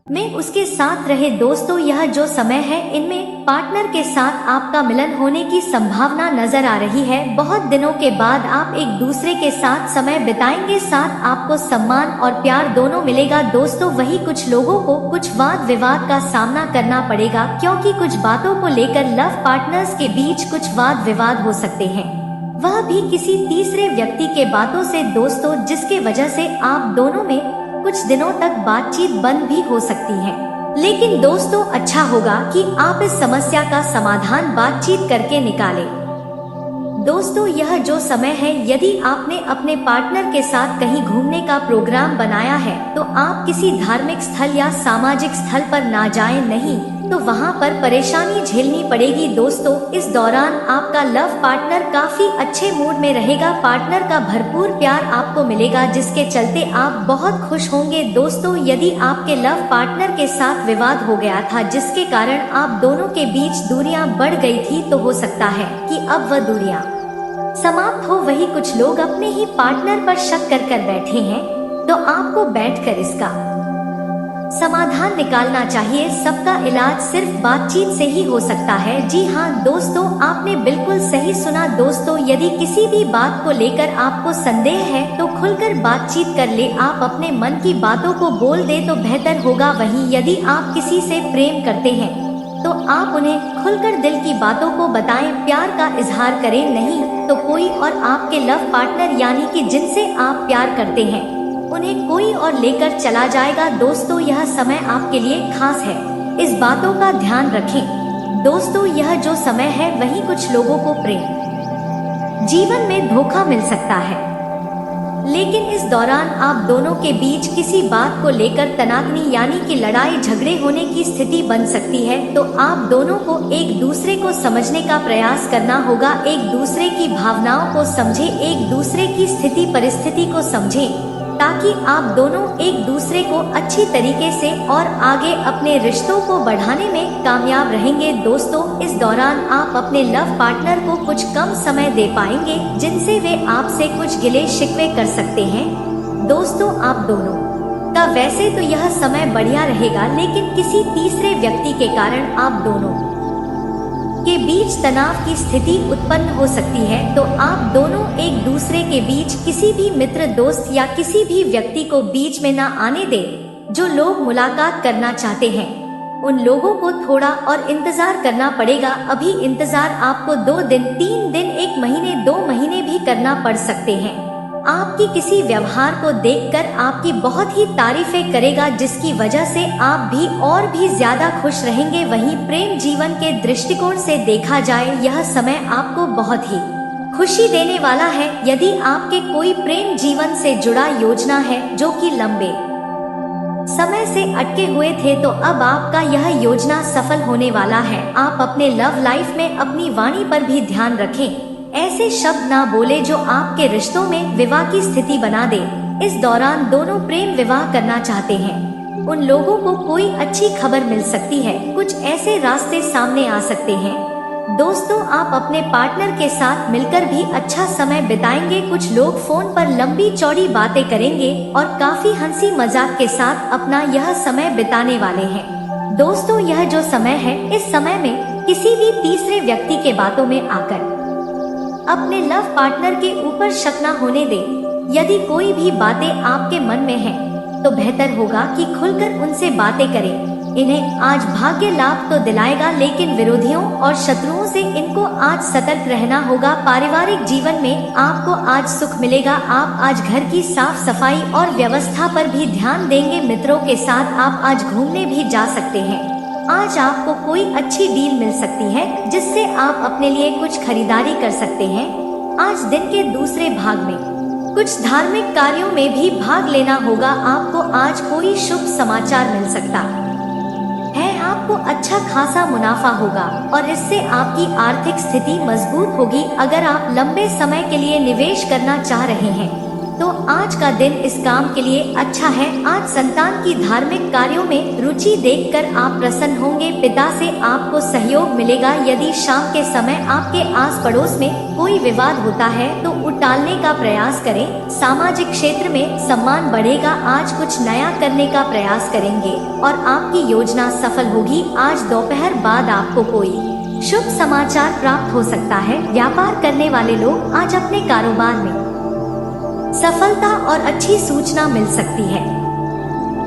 में उसके साथ रहे। दोस्तों, यह जो समय है इनमें पार्टनर के साथ आपका मिलन होने की संभावना नजर आ रही है। बहुत दिनों के बाद आप एक दूसरे के साथ समय बिताएंगे, साथ आपको सम्मान और प्यार दोनों मिलेगा। दोस्तों, वही कुछ लोगों को कुछ वाद विवाद का सामना करना पड़ेगा, क्योंकि कुछ बातों को लेकर लव पार्टनर्स के बीच कुछ वाद विवाद हो सकते हैं, वह भी किसी तीसरे व्यक्ति के बातों से। दोस्तों, जिसके वजह से आप दोनों में कुछ दिनों तक बातचीत बंद भी हो सकती है। लेकिन दोस्तों, अच्छा होगा कि आप इस समस्या का समाधान बातचीत करके निकालें। दोस्तों, यह जो समय है, यदि आपने अपने पार्टनर के साथ कहीं घूमने का प्रोग्राम बनाया है तो आप किसी धार्मिक स्थल या सामाजिक स्थल पर ना जाएं, नहीं तो वहाँ पर परेशानी झेलनी पड़ेगी दोस्तों। इस दौरान आपका लव पार्टनर काफी अच्छे मूड में रहेगा, पार्टनर का भरपूर प्यार आपको मिलेगा जिसके चलते आप बहुत खुश होंगे दोस्तों। यदि आपके लव पार्टनर के साथ विवाद हो गया था जिसके कारण आप दोनों के बीच दूरियां बढ़ गई थी, तो हो सकता है कि अब वह दूरियां समाप्त हो। वही कुछ लोग अपने ही पार्टनर पर शक कर बैठे हैं, तो आपको बैठकर इसका समाधान निकालना चाहिए। सबका इलाज सिर्फ बातचीत से ही हो सकता है। जी हाँ दोस्तों, आपने बिल्कुल सही सुना दोस्तों। यदि किसी भी बात को लेकर आपको संदेह है तो खुलकर बातचीत कर ले, आप अपने मन की बातों को बोल दे तो बेहतर होगा। वहीं यदि आप किसी से प्रेम करते हैं तो आप उन्हें खुलकर दिल की बातों को बताएं, प्यार का इजहार करें। नहीं तो कोई और आपके लव पार्टनर यानी कि जिनसे आप प्यार करते हैं उन्हें कोई और लेकर चला जाएगा दोस्तों। यह समय आपके लिए खास है, इस बातों का ध्यान रखें दोस्तों। यह जो समय है वहीं कुछ लोगों को प्रेम जीवन में धोखा मिल सकता है, लेकिन इस दौरान आप दोनों के बीच किसी बात को लेकर तनातनी यानी कि लड़ाई झगड़े होने की स्थिति बन सकती है। तो आप दोनों को एक दूसरे को समझने का प्रयास करना होगा, एक दूसरे की भावनाओं को समझें, एक दूसरे की स्थिति परिस्थिति को समझें, ताकि आप दोनों एक दूसरे को अच्छी तरीके से और आगे अपने रिश्तों को बढ़ाने में कामयाब रहेंगे दोस्तों। इस दौरान आप अपने लव पार्टनर को कुछ कम समय दे पाएंगे जिनसे वे आपसे कुछ गिले शिकवे कर सकते हैं दोस्तों। आप दोनों का वैसे तो यह समय बढ़िया रहेगा, लेकिन किसी तीसरे व्यक्ति के कारण आप दोनों के बीच तनाव की स्थिति उत्पन्न हो सकती है। तो आप दोनों एक दूसरे के बीच किसी भी मित्र, दोस्त या किसी भी व्यक्ति को बीच में ना आने दें। जो लोग मुलाकात करना चाहते हैं उन लोगों को थोड़ा और इंतजार करना पड़ेगा। अभी इंतजार आपको 2 दिन, 3 दिन, 1 महीने, 2 महीने भी करना पड़ सकते हैं। आपकी किसी व्यवहार को देखकर आपकी बहुत ही तारीफें करेगा, जिसकी वजह से आप भी और भी ज्यादा खुश रहेंगे। वहीं प्रेम जीवन के दृष्टिकोण से देखा जाए यह समय आपको बहुत ही खुशी देने वाला है। यदि आपके कोई प्रेम जीवन से जुड़ा योजना है जो कि लंबे समय से अटके हुए थे, तो अब आपका यह योजना सफल होने वाला है। आप अपने लव लाइफ में अपनी वाणी पर भी ध्यान रखें, ऐसे शब्द ना बोले जो आपके रिश्तों में विवाह की स्थिति बना दे। इस दौरान दोनों प्रेम विवाह करना चाहते हैं उन लोगों को कोई अच्छी खबर मिल सकती है, कुछ ऐसे रास्ते सामने आ सकते हैं दोस्तों। आप अपने पार्टनर के साथ मिलकर भी अच्छा समय बिताएंगे। कुछ लोग फोन पर लंबी चौड़ी बातें करेंगे और काफी हंसी मजाक के साथ अपना यह समय बिताने वाले हैं दोस्तों। यह जो समय है, इस समय में किसी भी तीसरे व्यक्ति के बातों में आकर अपने लव पार्टनर के ऊपर शक न होने दें। यदि कोई भी बातें आपके मन में हैं, तो बेहतर होगा कि खुलकर उनसे बातें करें। इन्हें आज भाग्य लाभ तो दिलाएगा, लेकिन विरोधियों और शत्रुओं से इनको आज सतर्क रहना होगा। पारिवारिक जीवन में आपको आज सुख मिलेगा। आप आज घर की साफ सफाई और व्यवस्था पर भी ध्यान देंगे। मित्रों के साथ आप आज घूमने भी जा सकते हैं। आज आपको कोई अच्छी डील मिल सकती है जिससे आप अपने लिए कुछ खरीदारी कर सकते हैं। आज दिन के दूसरे भाग में कुछ धार्मिक कार्यों में भी भाग लेना होगा। आपको आज कोई शुभ समाचार मिल सकता है, आपको अच्छा खासा मुनाफा होगा और इससे आपकी आर्थिक स्थिति मजबूत होगी। अगर आप लंबे समय के लिए निवेश करना चाह रहे हैं तो आज का दिन इस काम के लिए अच्छा है। आज संतान की धार्मिक कार्यों में रुचि देखकर आप प्रसन्न होंगे। पिता से आपको सहयोग मिलेगा। यदि शाम के समय आपके आस पड़ोस में कोई विवाद होता है तो उटालने का प्रयास करें। सामाजिक क्षेत्र में सम्मान बढ़ेगा। आज कुछ नया करने का प्रयास करेंगे और आपकी योजना सफल होगी। आज दोपहर बाद आपको कोई शुभ समाचार प्राप्त हो सकता है। व्यापार करने वाले लोग आज अपने कारोबार में सफलता और अच्छी सूचना मिल सकती है।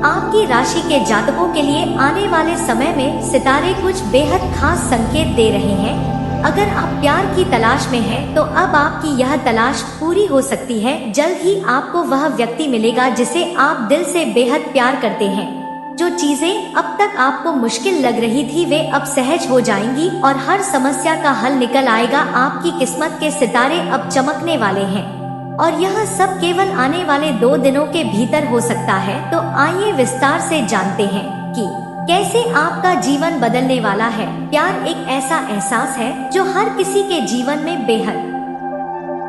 आपकी राशि के जातकों के लिए आने वाले समय में सितारे कुछ बेहद खास संकेत दे रहे हैं। अगर आप प्यार की तलाश में हैं, तो अब आपकी यह तलाश पूरी हो सकती है। जल्द ही आपको वह व्यक्ति मिलेगा जिसे आप दिल से बेहद प्यार करते हैं। जो चीजें अब तक आपको मुश्किल लग रही थी वे अब सहज हो जाएंगी और हर समस्या का हल निकल आएगा। आपकी किस्मत के सितारे अब चमकने वाले हैं और यह सब केवल आने वाले 2 दिनों के भीतर हो सकता है। तो आइए विस्तार से जानते हैं कि कैसे आपका जीवन बदलने वाला है। प्यार एक ऐसा एहसास है जो हर किसी के जीवन में बेहद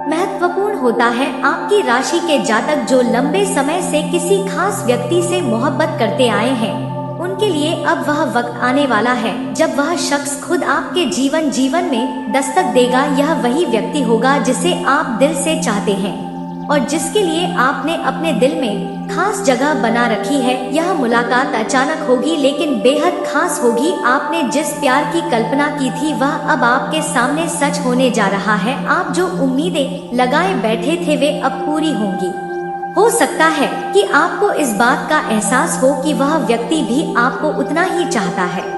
महत्वपूर्ण होता है। आपकी राशि के जातक जो लंबे समय से किसी खास व्यक्ति से मोहब्बत करते आए हैं, उनके लिए अब वह वक्त आने वाला है जब वह शख्स खुद आपके जीवन में दस्तक देगा। यह वही व्यक्ति होगा जिसे आप दिल से चाहते हैं और जिसके लिए आपने अपने दिल में खास जगह बना रखी है। यह मुलाकात अचानक होगी लेकिन बेहद खास होगी। आपने जिस प्यार की कल्पना की थी वह अब आपके सामने सच होने जा रहा है। आप जो उम्मीदें लगाए बैठे थे वे अब पूरी होंगी। हो सकता है कि आपको इस बात का एहसास हो कि वह व्यक्ति भी आपको उतना ही चाहता है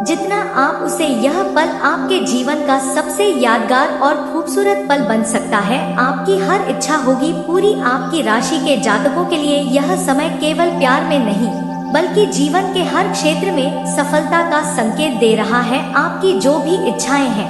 जितना आप उसे। यह पल आपके जीवन का सबसे यादगार और खूबसूरत पल बन सकता है। आपकी हर इच्छा होगी पूरी। आपकी राशि के जातकों के लिए यह समय केवल प्यार में नहीं बल्कि जीवन के हर क्षेत्र में सफलता का संकेत दे रहा है। आपकी जो भी इच्छाएं हैं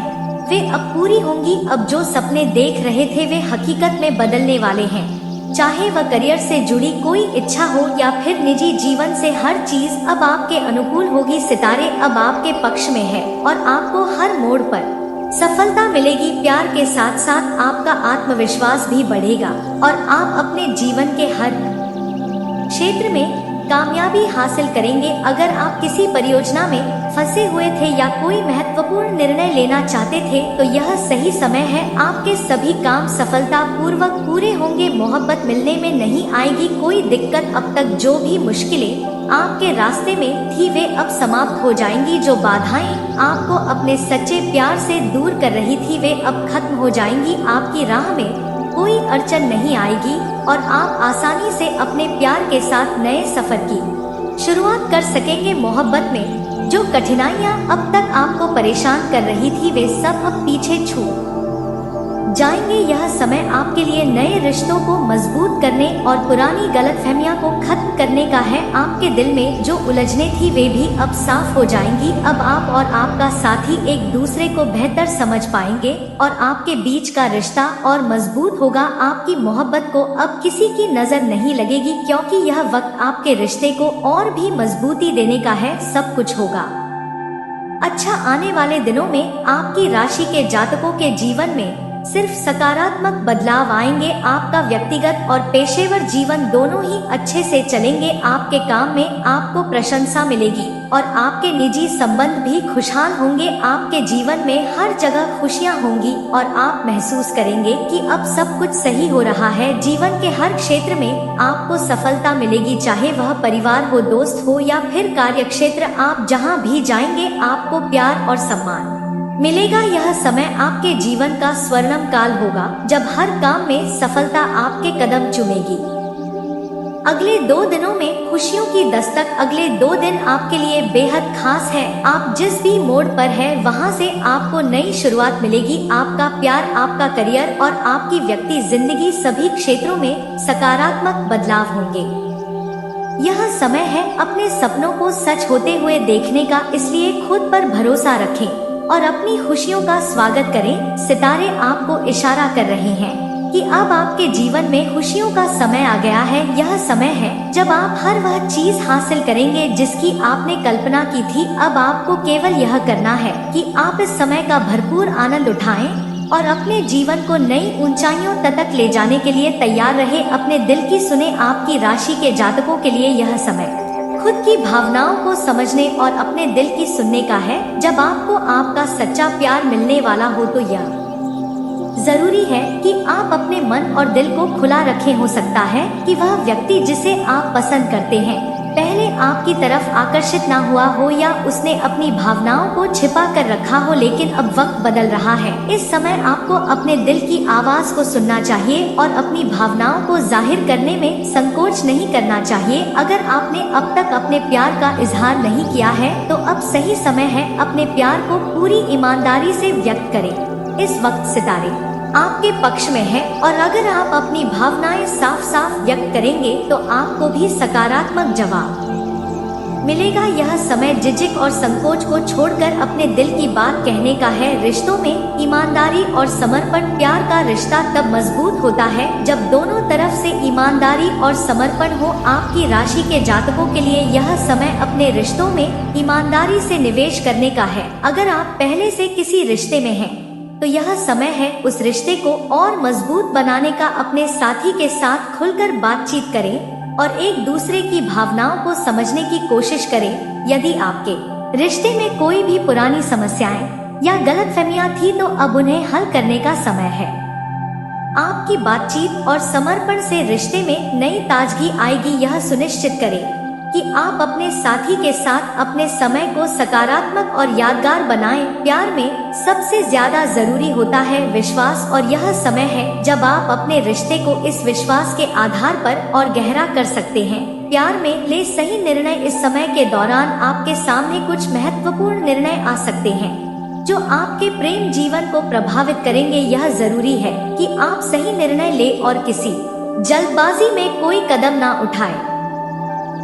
वे अब पूरी होंगी। अब जो सपने देख रहे थे वे हकीकत में बदलने वाले हैं। चाहे वह करियर से जुड़ी कोई इच्छा हो या फिर निजी जीवन से, हर चीज अब आपके अनुकूल होगी। सितारे अब आपके पक्ष में है और आपको हर मोड़ पर सफलता मिलेगी। प्यार के साथ साथ आपका आत्मविश्वास भी बढ़ेगा और आप अपने जीवन के हर क्षेत्र में कामयाबी हासिल करेंगे। अगर आप किसी परियोजना में फंसे हुए थे या कोई महत्वपूर्ण निर्णय लेना चाहते थे तो यह सही समय है। आपके सभी काम सफलता पूर्वक पूरे होंगे। मोहब्बत मिलने में नहीं आएगी कोई दिक्कत। अब तक जो भी मुश्किलें आपके रास्ते में थी वे अब समाप्त हो जाएंगी। जो बाधाएं आपको अपने सच्चे प्यार से दूर कर रही थी वे अब खत्म हो जाएंगी। आपकी राह में कोई अड़चन नहीं आएगी और आप आसानी से अपने प्यार के साथ नए सफर की शुरुआत कर सकेंगे। मोहब्बत में जो कठिनाइयां अब तक आपको परेशान कर रही थी वे सब अब पीछे छूट जाएंगे। यह समय आपके लिए नए रिश्तों को मजबूत करने और पुरानी गलतफहमियां को खत्म करने का है। आपके दिल में जो उलझने थी वे भी अब साफ हो जाएंगी। अब आप और आपका साथी एक दूसरे को बेहतर समझ पाएंगे और आपके बीच का रिश्ता और मजबूत होगा। आपकी मोहब्बत को अब किसी की नजर नहीं लगेगी क्योंकि यह वक्त आपके रिश्ते को और भी मजबूती देने का है। सब कुछ होगा अच्छा। आने वाले दिनों में आपकी राशि के जातकों के जीवन में सिर्फ सकारात्मक बदलाव आएंगे। आपका व्यक्तिगत और पेशेवर जीवन दोनों ही अच्छे से चलेंगे। आपके काम में आपको प्रशंसा मिलेगी और आपके निजी संबंध भी खुशहाल होंगे। आपके जीवन में हर जगह खुशियां होंगी और आप महसूस करेंगे कि अब सब कुछ सही हो रहा है। जीवन के हर क्षेत्र में आपको सफलता मिलेगी, चाहे वह परिवार हो, दोस्त हो या फिर कार्य क्षेत्र। आप जहां भी जाएंगे आपको प्यार और सम्मान मिलेगा। यह समय आपके जीवन का स्वर्णिम काल होगा जब हर काम में सफलता आपके कदम चूमेगी। अगले 2 दिनों में खुशियों की दस्तक। अगले 2 दिन आपके लिए बेहद खास है। आप जिस भी मोड़ पर है वहां से आपको नई शुरुआत मिलेगी। आपका प्यार, आपका करियर और आपकी व्यक्ति जिंदगी सभी क्षेत्रों में सकारात्मक बदलाव होंगे। यह समय है अपने सपनों को सच होते हुए देखने का, इसलिए खुद पर भरोसा रखें और अपनी खुशियों का स्वागत करें। सितारे आपको इशारा कर रहे हैं कि अब आपके जीवन में खुशियों का समय आ गया है। यह समय है जब आप हर वह चीज हासिल करेंगे जिसकी आपने कल्पना की थी। अब आपको केवल यह करना है कि आप इस समय का भरपूर आनंद उठाएं और अपने जीवन को नई ऊंचाइयों तक ले जाने के लिए तैयार रहे। अपने दिल की सुने। आपकी राशि के जातकों के लिए यह समय खुद की भावनाओं को समझने और अपने दिल की सुनने का है। जब आपको आपका सच्चा प्यार मिलने वाला हो तो यह जरूरी है कि आप अपने मन और दिल को खुला रखें। हो सकता है कि वह व्यक्ति जिसे आप पसंद करते हैं पहले आपकी तरफ आकर्षित ना हुआ हो या उसने अपनी भावनाओं को छिपा कर रखा हो, लेकिन अब वक्त बदल रहा है। इस समय आपको अपने दिल की आवाज को सुनना चाहिए और अपनी भावनाओं को जाहिर करने में संकोच नहीं करना चाहिए। अगर आपने अब तक अपने प्यार का इजहार नहीं किया है तो अब सही समय है अपने प्यार को पूरी ईमानदारी से व्यक्त करें। इस वक्त सितारे आपके पक्ष में है और अगर आप अपनी भावनाएं साफ साफ व्यक्त करेंगे तो आपको भी सकारात्मक जवाब मिलेगा। यह समय झिझक और संकोच को छोड़कर अपने दिल की बात कहने का है। रिश्तों में ईमानदारी और समर्पण। प्यार का रिश्ता तब मजबूत होता है जब दोनों तरफ से ईमानदारी और समर्पण हो। आपकी राशि के जातकों के लिए यह समय अपने रिश्तों में ईमानदारी से निवेश करने का है। अगर आप पहले से किसी रिश्ते में हैं, तो यह समय है उस रिश्ते को और मजबूत बनाने का। अपने साथी के साथ खुलकर बातचीत करें और एक दूसरे की भावनाओं को समझने की कोशिश करें। यदि आपके रिश्ते में कोई भी पुरानी समस्याएं या गलतफहमियां थी, तो अब उन्हें हल करने का समय है। आपकी बातचीत और समर्पण से रिश्ते में नई ताजगी आएगी। यह सुनिश्चित करें कि आप अपने साथी के साथ अपने समय को सकारात्मक और यादगार बनाएं। प्यार में सबसे ज्यादा जरूरी होता है विश्वास, और यह समय है जब आप अपने रिश्ते को इस विश्वास के आधार पर और गहरा कर सकते हैं। प्यार में ले सही निर्णय। इस समय के दौरान आपके सामने कुछ महत्वपूर्ण निर्णय आ सकते हैं जो आपके प्रेम जीवन को प्रभावित करेंगे। यह जरूरी है कि आप सही निर्णय ले और किसी जल्दबाजी में कोई कदम ना उठाएं।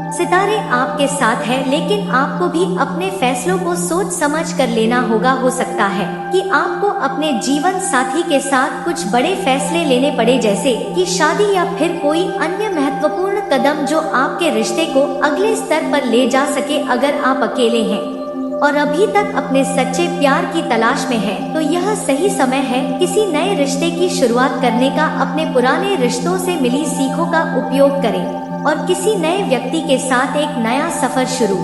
सितारे आपके साथ है, लेकिन आपको भी अपने फैसलों को सोच समझ कर लेना होगा। हो सकता है कि आपको अपने जीवन साथी के साथ कुछ बड़े फैसले लेने पड़े, जैसे कि शादी या फिर कोई अन्य महत्वपूर्ण कदम जो आपके रिश्ते को अगले स्तर पर ले जा सके। अगर आप अकेले हैं और अभी तक अपने सच्चे प्यार की तलाश में है, तो यह सही समय है किसी नए रिश्ते की शुरुआत करने का। अपने पुराने रिश्तों से मिली सीखों का उपयोग करें और किसी नए व्यक्ति के साथ एक नया सफर शुरू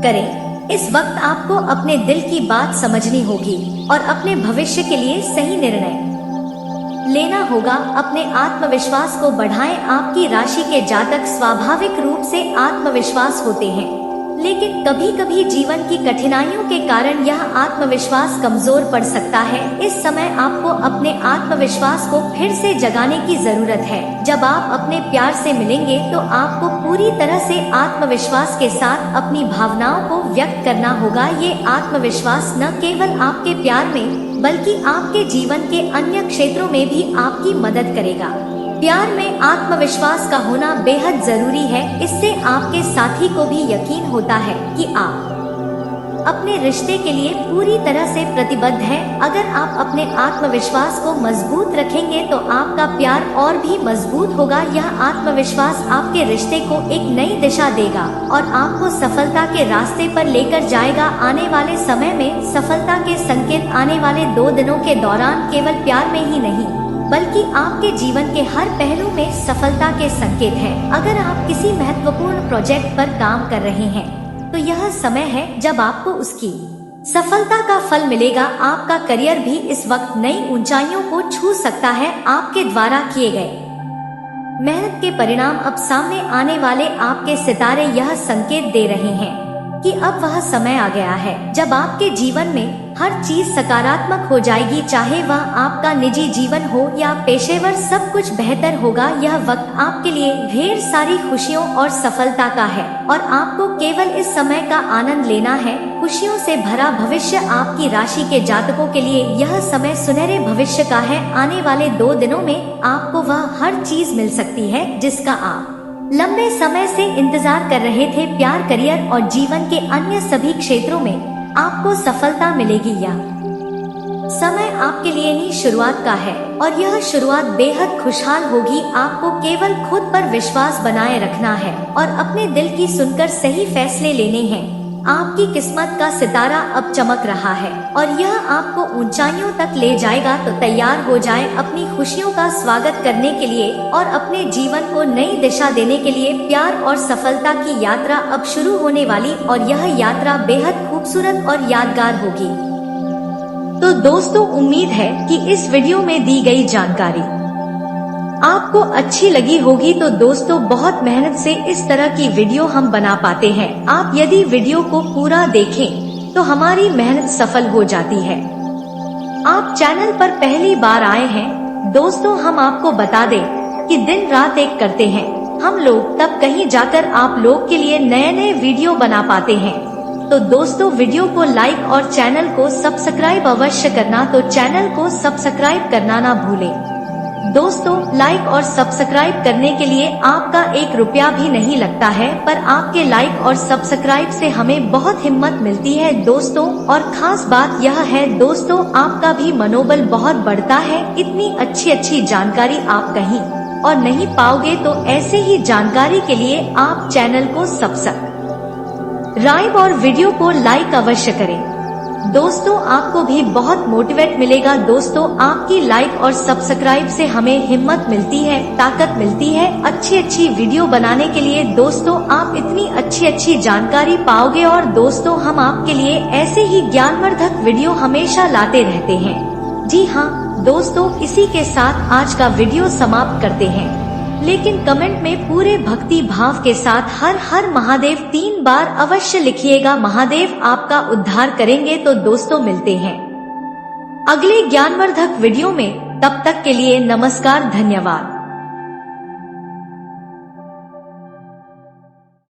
करें। इस वक्त आपको अपने दिल की बात समझनी होगी और अपने भविष्य के लिए सही निर्णय लेना होगा। अपने आत्मविश्वास को बढ़ाएं। आपकी राशि के जातक स्वाभाविक रूप से आत्मविश्वास होते हैं, लेकिन कभी कभी जीवन की कठिनाइयों के कारण यह आत्मविश्वास कमजोर पड़ सकता है। इस समय आपको अपने आत्मविश्वास को फिर से जगाने की जरूरत है। जब आप अपने प्यार से मिलेंगे, तो आपको पूरी तरह से आत्मविश्वास के साथ अपनी भावनाओं को व्यक्त करना होगा। ये आत्मविश्वास न केवल आपके प्यार में, बल्कि आपके जीवन के अन्य क्षेत्रों में भी आपकी मदद करेगा। प्यार में आत्मविश्वास का होना बेहद जरूरी है। इससे आपके साथी को भी यकीन होता है कि आप अपने रिश्ते के लिए पूरी तरह से प्रतिबद्ध हैं। अगर आप अपने आत्मविश्वास को मजबूत रखेंगे, तो आपका प्यार और भी मजबूत होगा। यह आत्मविश्वास आपके रिश्ते को एक नई दिशा देगा और आपको सफलता के रास्ते पर लेकर जाएगा। आने वाले समय में सफलता के संकेत आने वाले 2 दिनों के दौरान केवल प्यार में ही नहीं, बल्कि आपके जीवन के हर पहलू में सफलता के संकेत हैं। अगर आप किसी महत्वपूर्ण प्रोजेक्ट पर काम कर रहे हैं, तो यह समय है जब आपको उसकी सफलता का फल मिलेगा। आपका करियर भी इस वक्त नई ऊंचाइयों को छू सकता है। आपके द्वारा किए गए मेहनत के परिणाम अब सामने आने वाले। आपके सितारे यह संकेत दे रहे हैं कि अब वह समय आ गया है जब आपके जीवन में हर चीज सकारात्मक हो जाएगी। चाहे वह आपका निजी जीवन हो या पेशेवर, सब कुछ बेहतर होगा। यह वक्त आपके लिए ढेर सारी खुशियों और सफलता का है और आपको केवल इस समय का आनंद लेना है। खुशियों से भरा भविष्य आपकी राशि के जातकों के लिए यह समय सुनहरे भविष्य का है। आने वाले 2 दिनों में आपको वह हर चीज मिल सकती है जिसका आप लंबे समय से इंतजार कर रहे थे। प्यार, करियर और जीवन के अन्य सभी क्षेत्रों में आपको सफलता मिलेगी। यह समय आपके लिए नई शुरुआत का है और यह शुरुआत बेहद खुशहाल होगी। आपको केवल खुद पर विश्वास बनाए रखना है और अपने दिल की सुनकर सही फैसले लेने हैं। आपकी किस्मत का सितारा अब चमक रहा है और यह आपको ऊंचाइयों तक ले जाएगा। तो तैयार हो जाएं अपनी खुशियों का स्वागत करने के लिए और अपने जीवन को नई दिशा देने के लिए। प्यार और सफलता की यात्रा अब शुरू होने वाली और यह यात्रा बेहद खूबसूरत और यादगार होगी। तो दोस्तों, उम्मीद है कि इस वीडियो में दी गई जानकारी आपको अच्छी लगी होगी। तो दोस्तों, बहुत मेहनत से इस तरह की वीडियो हम बना पाते हैं। आप यदि वीडियो को पूरा देखें तो हमारी मेहनत सफल हो जाती है। आप चैनल पर पहली बार आए हैं दोस्तों, हम आपको बता दें कि दिन रात एक करते हैं हम लोग, तब कहीं जाकर आप लोग के लिए नए नए वीडियो बना पाते हैं। तो दोस्तों, वीडियो को लाइक और चैनल को सब्सक्राइब अवश्य करना। तो चैनल को सब्सक्राइब करना ना भूलें। दोस्तों, लाइक और सब्सक्राइब करने के लिए आपका 1 रुपया भी नहीं लगता है, पर आपके लाइक और सब्सक्राइब से हमें बहुत हिम्मत मिलती है दोस्तों। और खास बात यह है दोस्तों, आपका भी मनोबल बहुत बढ़ता है। इतनी अच्छी जानकारी आप कहीं और नहीं पाओगे, तो ऐसे ही जानकारी के लिए आप चैनल को सब्सक्राइब और वीडियो को लाइक अवश्य करें। दोस्तों, आपको भी बहुत मोटिवेट मिलेगा। दोस्तों, आपकी लाइक और सब्सक्राइब से हमें हिम्मत मिलती है, ताकत मिलती है अच्छी वीडियो बनाने के लिए। दोस्तों, आप इतनी अच्छी जानकारी पाओगे और दोस्तों, हम आपके लिए ऐसे ही ज्ञानवर्धक वीडियो हमेशा लाते रहते हैं। जी हाँ दोस्तों, इसी के साथ आज का वीडियो समाप्त करते हैं, लेकिन कमेंट में पूरे भक्ति भाव के साथ हर हर महादेव 3 बार अवश्य लिखिएगा। महादेव आपका उद्धार करेंगे। तो दोस्तों, मिलते हैं अगले ज्ञानवर्धक वीडियो में। तब तक के लिए नमस्कार, धन्यवाद।